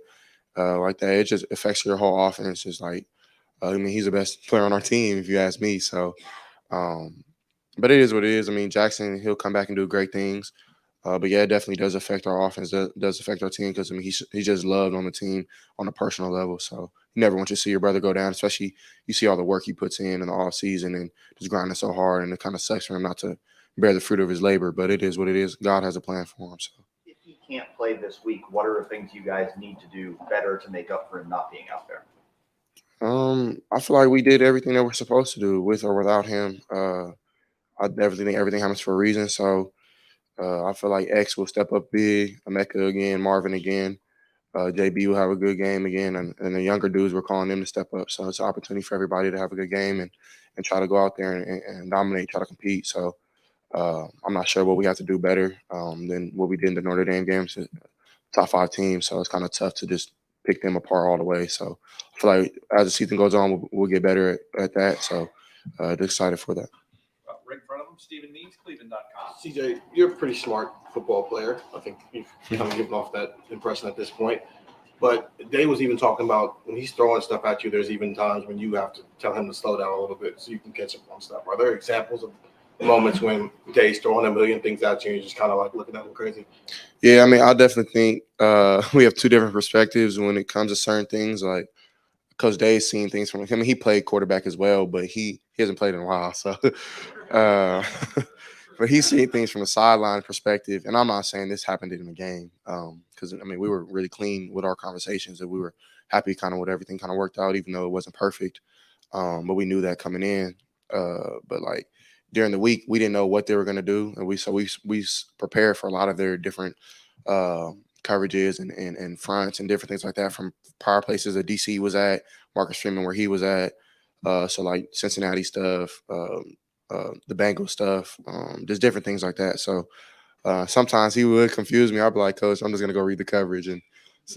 like that, it just affects your whole offense. Just like, I mean, he's the best player on our team, if you ask me. So, but it is what it is. I mean, Jackson, he'll come back and do great things. But yeah, it definitely does affect our offense. Does affect our team because I mean he's just loved on the team on a personal level. So you never want you to see your brother go down, especially you see all the work he puts in the off season and just grinding so hard, and it kind of sucks for him not to bear the fruit of his labor. But it is what it is. God has a plan for him. So If he can't play this week, what are the things you guys need to do better to make up for him not being out there? I feel like we did everything that we're supposed to do with or without him. I definitely think everything happens for a reason. So. I feel like X will step up big, Emeka again, Marvin again. JB will have a good game again, and the younger dudes, we're calling them to step up. So it's an opportunity for everybody to have a good game and try to go out there and dominate, try to compete. So I'm not sure what we have to do better than what we did in the Notre Dame games, top 5 teams. So it's kind of tough to just pick them apart all the way. So I feel like as the season goes on, we'll get better at that. So excited for that. Right in front of him, Stephen Needs, Cleveland.com. CJ, you're a pretty smart football player. I think you've kind of given off that impression at this point. But Day was even talking about when he's throwing stuff at you, there's even times when you have to tell him to slow down a little bit so you can catch up on stuff. Are there examples of moments when Day's throwing a million things at you and you're just kind of like looking at him crazy? Yeah, I mean, I definitely think we have 2 different perspectives when it comes to certain things. Like Coach Day's seen things from him. I mean, he played quarterback as well, but he hasn't played in a while. So, but he's seen things from a sideline perspective. And I'm not saying this happened in the game because, I mean, we were really clean with our conversations that we were happy kind of with everything kind of worked out, even though it wasn't perfect. But we knew that coming in. But like during the week, we didn't know what they were going to do, and we prepared for a lot of their different coverages and fronts and different things like that from prior places that DC was at, Marcus Freeman where he was at. So like Cincinnati stuff, the Bengals stuff, just different things like that. So sometimes he would confuse me. I'd be like, Coach, I'm just going to go read the coverage and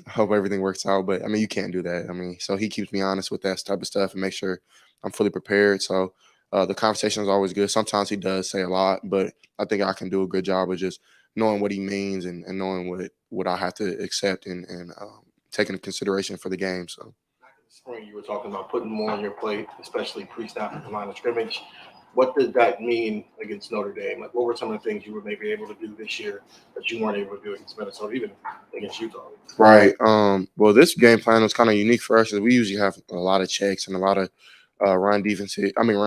hope everything works out. But I mean, you can't do that. I mean, so he keeps me honest with that type of stuff and make sure I'm fully prepared. So the conversation is always good. Sometimes he does say a lot, but I think I can do a good job of just knowing what he means and knowing what I have to accept and taking into consideration for the game. So Spring, you were talking about putting more on your plate, especially pre-snap at the line of scrimmage. What did that mean against Notre Dame? Like, what were some of the things you were maybe able to do this year that you weren't able to do against Minnesota, even against Utah? Right. Well, this game plan was kind of unique for us. We usually have a lot of checks and a lot of run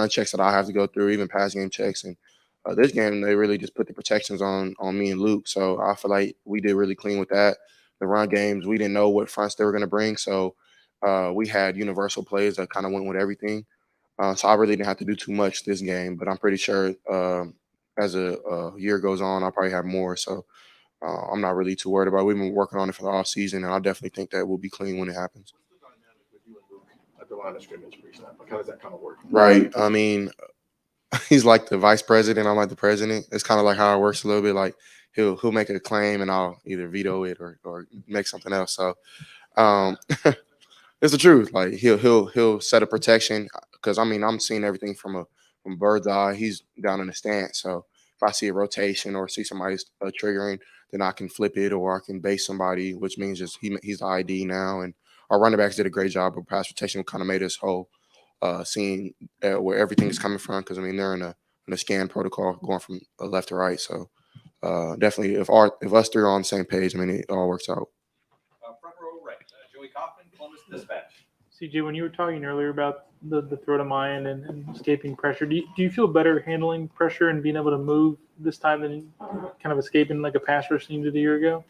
checks that I have to go through, even pass game checks. And this game, they really just put the protections on me and Luke. So I feel like we did really clean with that. The run games, we didn't know what fronts they were going to bring. So we had universal plays that kind of went with everything. So I really didn't have to do too much this game, but I'm pretty sure as a year goes on, I'll probably have more. So I'm not really too worried about it. We've been working on it for the off season, and I definitely think that we'll be clean when it happens. At the line of scrimmage pre-snap, like, how does that kind of work? Right. I mean, he's like the vice president. I'm like the president. It's kind of like how it works a little bit. Like he'll make a claim, and I'll either veto it or make something else. So it's the truth. Like he'll set a protection because I mean I'm seeing everything from bird's eye. He's down in the stance, so if I see a rotation or see somebody's triggering, then I can flip it or I can base somebody, which means just he's the ID now. And our running backs did a great job of pass protection. Kind of made us whole, seeing where everything is coming from because I mean they're in a scan protocol going from left to right. So definitely, if us three are on the same page, I mean it all works out. Front row right, Joey Kaufman, Columbus Dispatch. CJ, when you were talking earlier about the throw to mine and escaping pressure, do you feel better handling pressure and being able to move this time than kind of escaping like a pass rush team did a year ago?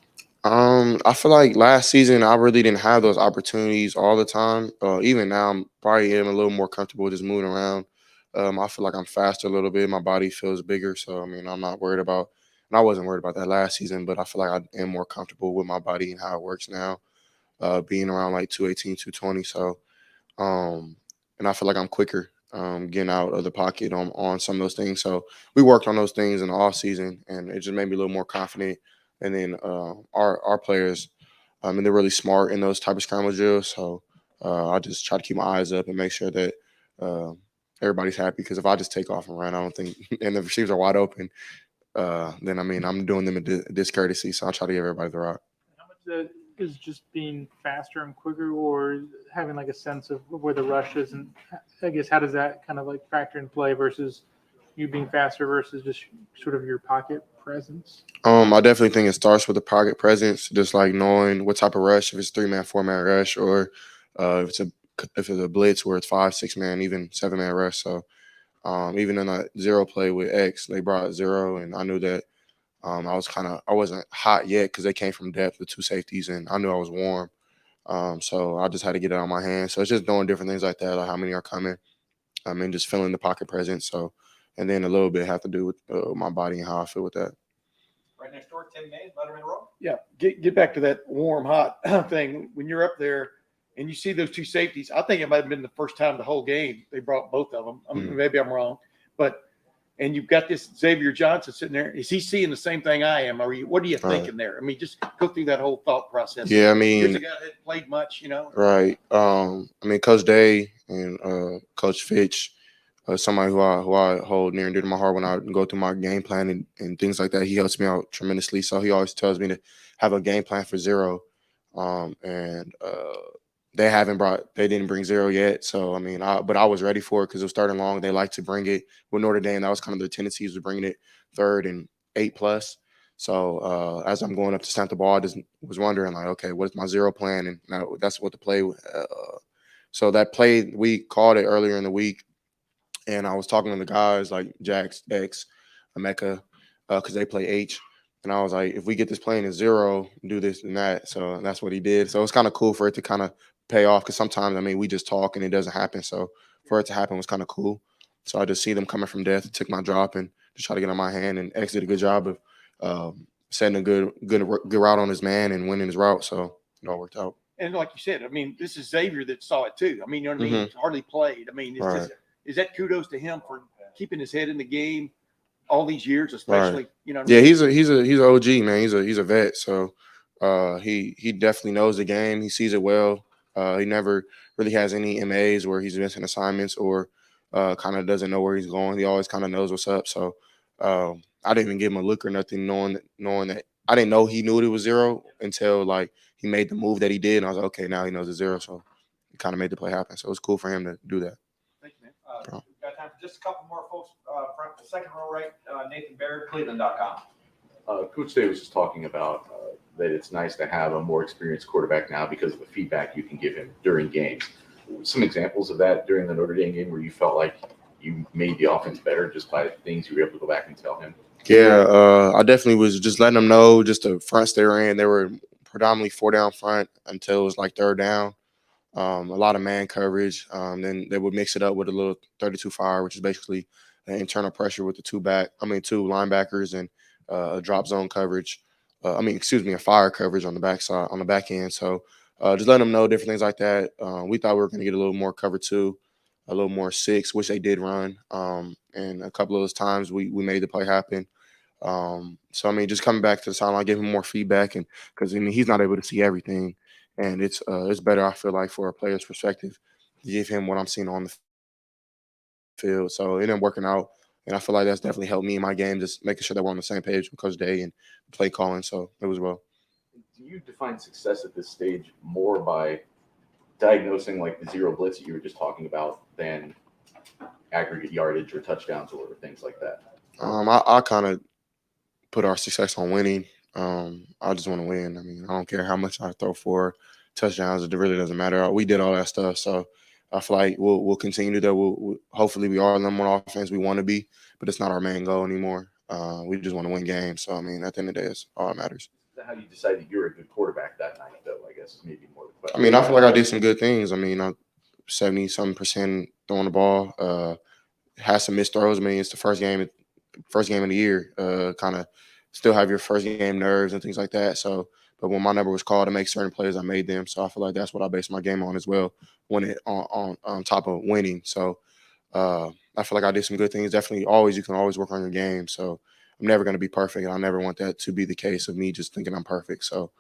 I feel like last season I really didn't have those opportunities all the time. Even now, I'm probably a little more comfortable just moving around. I feel like I'm faster a little bit. My body feels bigger, so I mean I'm not worried about. And I wasn't worried about that last season, but I feel like I am more comfortable with my body and how it works now, being around like 218, 220. So, and I feel like I'm quicker getting out of the pocket on some of those things. So we worked on those things in the off season, and it just made me a little more confident. And then our players, and they're really smart in those type of scramble drills. So I just try to keep my eyes up and make sure that everybody's happy. Because if I just take off and run, I don't think, and the receivers are wide open, then I mean I'm doing them a discourtesy. So I try to give everybody the rock. How much of that is just being faster and quicker, or having like a sense of where the rush is? And I guess how does that kind of like factor in play versus you being faster versus just sort of your pocket presence? I definitely think it starts with the pocket presence, just like knowing what type of rush, if it's 3-man, 4-man rush, or if it's a blitz where it's 5, 6-man, even 7-man rush. So even in a zero play with X, they brought 0, and I knew that I wasn't hot yet because they came from depth with 2 safeties, and I knew I was warm. So I just had to get it on my hands. So it's just doing different things like that, like how many are coming, and just feeling the pocket presence. So, and then a little bit have to do with my body and how I feel with that. Right next door, Tim Mays, Letterman Row. Yeah, get back to that warm, hot thing. When you're up there and you see those 2 safeties, I think it might have been the first time the whole game they brought both of them. I mean, maybe I'm wrong, and you've got this Xavier Johnson sitting there. Is he seeing the same thing I am? Or what are you thinking there? I mean, just go through that whole thought process. Yeah, I mean, here's a guy that played much, Right. I mean, Coach Day and Coach Fitch, somebody who I hold near and dear to my heart when I go through my game plan and things like that. He helps me out tremendously. So he always tells me to have a game plan for 0. And they didn't bring 0 yet. So, I mean, but I was ready for it because it was starting long. They like to bring it with Notre Dame. That was kind of their tendencies of bringing it 3rd and 8+. So as I'm going up to snap the ball, I just was wondering, like, okay, what's my 0 plan? And now that's what the play. So that play, we called it earlier in the week. And I was talking to the guys like Jax, X, Emeka, because they play H. And I was like, if we get this playing in 0, do this and that. So that's what he did. So it's kind of cool for it to kind of pay off because sometimes, I mean, we just talk and it doesn't happen. So for it to happen was kind of cool. So I just see them coming from death, took my drop and just try to get on my hand, and X did a good job of setting a good route on his man and winning his route. So it all worked out. And like you said, I mean, this is Xavier that saw it too. I mean, you know what I mean? He's hardly played. I mean, it's just, is that kudos to him for keeping his head in the game all these years, especially, you know what I Yeah, mean? he's an OG, man. He's a vet. So he definitely knows the game. He sees it well. He never really has any MAs where he's missing assignments or kind of doesn't know where he's going. He always kind of knows what's up. So I didn't even give him a look or nothing, knowing that I didn't know he knew it was zero until like he made the move that he did, and I was like, okay, now he knows it's zero. So he kind of made the play happen. So it was cool for him to do that. Thank you, man. We've got time for just a couple more folks. Front, the second row, right? Nathan Baird, Cleveland.com. Coach Day was just talking about that it's nice to have a more experienced quarterback now because of the feedback you can give him during games. Some examples of that during the Notre Dame game where you felt like you made the offense better just by things you were able to go back and tell him? Yeah, I definitely was just letting them know just the fronts they were in. They were predominantly 4-down front until it was like 3rd down. A lot of man coverage. Then they would mix it up with a little 32 fire, which is basically internal pressure with the two linebackers and a drop zone coverage. A fire coverage on the backside, on the back end. So just letting them know different things like that. We thought we were going to get a little more cover 2, a little more 6, which they did run. And a couple of those times we made the play happen. So I mean, just coming back to the sideline, give him more feedback, and because I mean he's not able to see everything, and it's better, I feel like, for a player's perspective to give him what I'm seeing on the field. So it ended up working out, and I feel like that's definitely helped me in my game, just making sure that we're on the same page with Coach Day and play calling. So it was well. Do you define success at this stage more by diagnosing like the zero blitz that you were just talking about than aggregate yardage or touchdowns or things like that? I kind of put our success on winning. I just want to win. I mean, I don't care how much I throw for touchdowns. It really doesn't matter. We did all that stuff. So I feel like we'll continue to do. We'll hopefully we are the number one offense we want to be, but it's not our main goal anymore. We just want to win games. So I mean, at the end of the day, it's all that matters. Is that how you decided you're a good quarterback that night, though? I guess maybe more the question. I mean, I feel like I did some good things. I mean, 70-something% throwing the ball. Had some missed throws. I mean, it's the first game of the year. Kind of still have your first game nerves and things like that. So, but when my number was called to make certain plays, I made them. So I feel like that's what I based my game on as well. When it on top of winning. So I feel like I did some good things. Definitely, you can always work on your game. So I'm never going to be perfect, and I never want that to be the case of me just thinking I'm perfect. So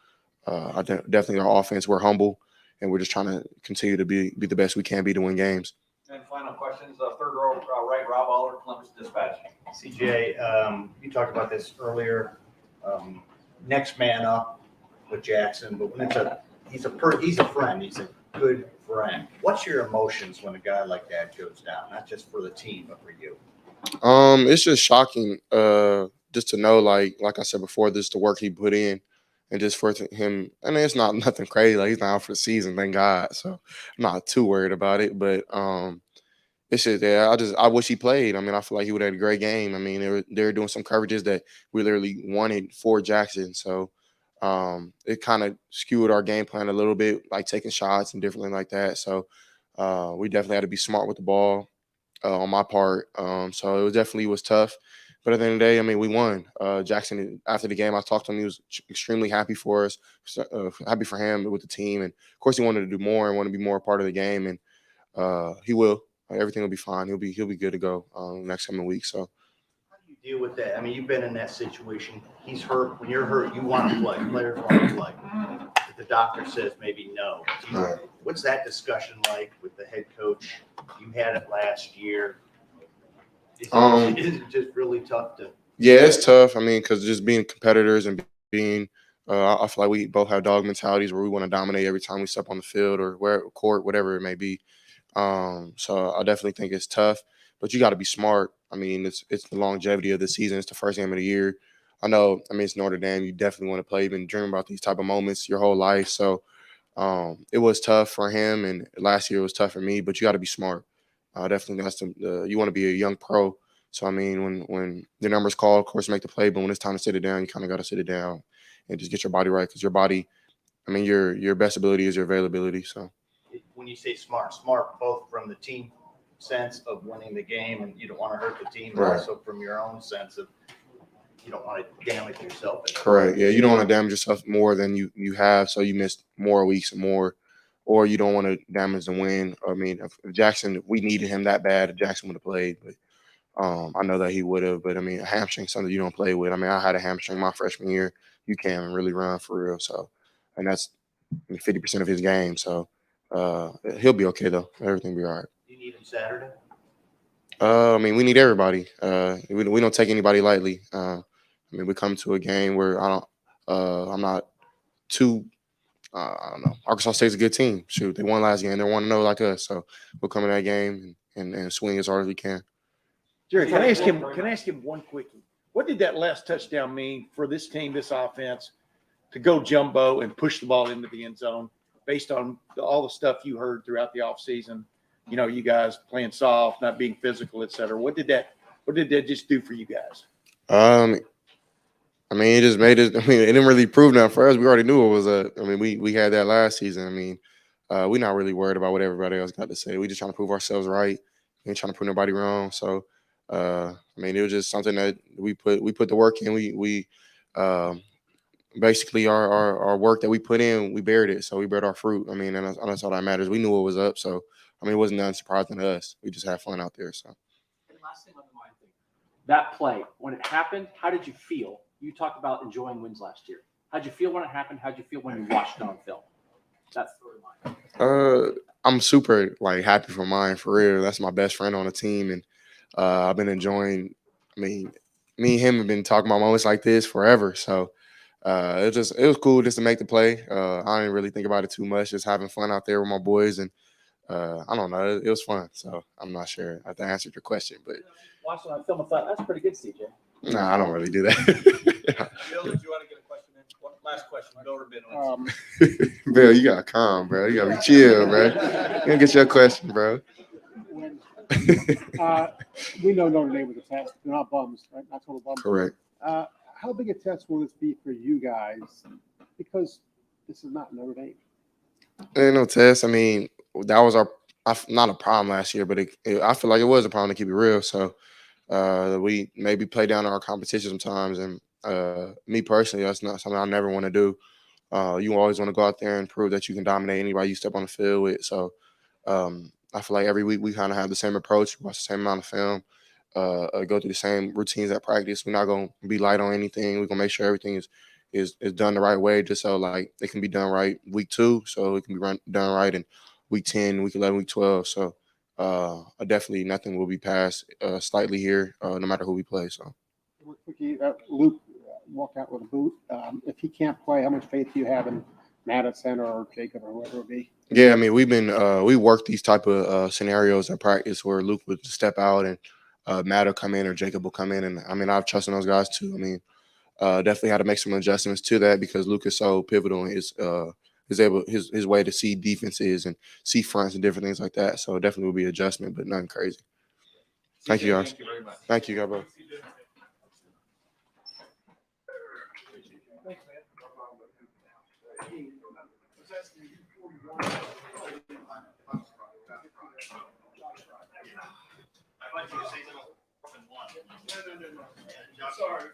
definitely our offense, we're humble, and we're just trying to continue to be the best we can be to win games. And final questions, third row, right, Rob Aller, Columbus Dispatch. CJ, you talked about this earlier. Next man up with Jackson, but when he's a friend, he's a good friend. What's your emotions when a guy like that goes down? Not just for the team, but for you. It's just shocking, just to know, like I said before, this the work he put in, and just for him. I mean, it's not nothing crazy. Like he's not out for the season, thank God. So I'm not too worried about it. But it's just I wish he played. I mean, I feel like he would have had a great game. I mean, they were doing some coverages that we literally wanted for Jackson. So it kind of skewed our game plan a little bit, like taking shots and different things like that. So we definitely had to be smart with the ball on my part. So it definitely was tough. But at the end of the day, I mean, we won. Jackson, after the game, I talked to him. He was extremely happy for us, happy for him with the team. And, of course, he wanted to do more and want to be more a part of the game. And he will. Everything will be fine. He'll be good to go next coming week. So. How do you deal with that? I mean, you've been in that situation. He's hurt. When you're hurt, you want to play. Players want to play. If the doctor says maybe no. What's that discussion like with the head coach? You had it last year. Is it just really tough to? Yeah, it's tough. I mean, because just being competitors and being, I feel like we both have dog mentalities where we want to dominate every time we step on the field or court, whatever it may be. So I definitely think it's tough, but you got to be smart. I mean, it's the longevity of the season. It's the first game of the year. I know. I mean, it's Notre Dame. You definitely want to play. You've been dreaming about these type of moments your whole life. So it was tough for him, and last year it was tough for me. But you got to be smart. Definitely, that's you want to be a young pro. So I mean, when the number's called, of course, make the play. But when it's time to sit it down, you kind of got to sit it down and just get your body right, because your body. I mean, your best ability is your availability. So. when you say smart both from the team sense of winning the game and you don't want to hurt the team, but Right. also from your own sense of you don't want to damage yourself. Correct. Yeah, you don't want to damage yourself more than you have, so you miss more weeks and more, or you don't want to damage the win. I mean, if Jackson, we needed him that bad, if Jackson would have played, but I know that he would have. But I mean, a hamstring something you don't play with. I mean, I had a hamstring my freshman year. You can't really run for real. So, and that's 50% of his game. So, he'll be okay though. Everything will be all right. You need him Saturday? I mean, we need everybody. We don't take anybody lightly. I mean, we come to a game where I'm not too. I don't know. Arkansas State's a good team. Shoot, they won last game. They want to know like us. So we'll come in that game and swing as hard as we can. Jerry, can I ask him one quickie? What did that last touchdown mean for this team, this offense, to go jumbo and push the ball into the end zone based on all the stuff you heard throughout the offseason? You know, you guys playing soft, not being physical, et cetera. What did that just do for you guys? I mean, it just made it. I mean, it didn't really prove nothing for us. We already knew it was a. I mean, we had that last season. I mean, we're not really worried about what everybody else got to say. We just trying to prove ourselves right. We ain't trying to prove nobody wrong. So, I mean, it was just something that we put the work in. We basically our work that we put in, we buried it. So we buried our fruit. I mean, and that's all that matters. We knew what was up. So, I mean, it wasn't nothing surprising to us. We just had fun out there. So. And last thing on the mind thing, that play when it happened, how did you feel? You talked about enjoying wins last year. How'd you feel when it happened? How'd you feel when you watched it on film? That's the storyline. I'm super happy for mine, for real. That's my best friend on the team, and I've been enjoying. I mean, me and him have been talking about moments like this forever. So it was cool just to make the play. I didn't really think about it too much, just having fun out there with my boys, and I don't know, it was fun. So I'm not sure if I answered your question, but Watching on film, I thought that's pretty good, CJ. nah, I don't really do that. Bill, did you want to get a question in? One last question. Bill Rabin. Bill, you gotta calm, bro. You gotta be chill, bro. You gotta get your question, bro. We know Notre Dame was a test. They're not bums, right? Not total bums. Correct. How big a test will this be for you guys? Because this is not Notre Dame. Ain't no test. I mean, that was not a problem last year, but I feel like it was a problem, to keep it real. So we maybe play down our competition sometimes, and me personally, that's not something I never want to do. You always want to go out there and prove that you can dominate anybody you step on the field with. So I feel like every week we kind of have the same approach, watch the same amount of film, go through the same routines at practice. We're not going to be light on anything. We're going to make sure everything is done the right way, just so it can be done right week 2, so it can be done right in week 10, week 11, week 12. So definitely nothing will be passed slightly here, no matter who we play. So Luke walked out with a boot. If he can't play, how much faith do you have in Madison or Jacob or whoever it would be? Yeah, I mean, we worked these type of scenarios at practice where Luke would step out and Matt will come in or Jacob will come in, and I mean, I've trusted those guys too. I mean, definitely had to make some adjustments to that because Luke is so pivotal in his way to see defenses and see fronts and different things like that. So definitely will be an adjustment, but nothing crazy. Thank you, guys. Thank you very much. Thank you, God bless. I'd like you to say something more than one. No. Sorry.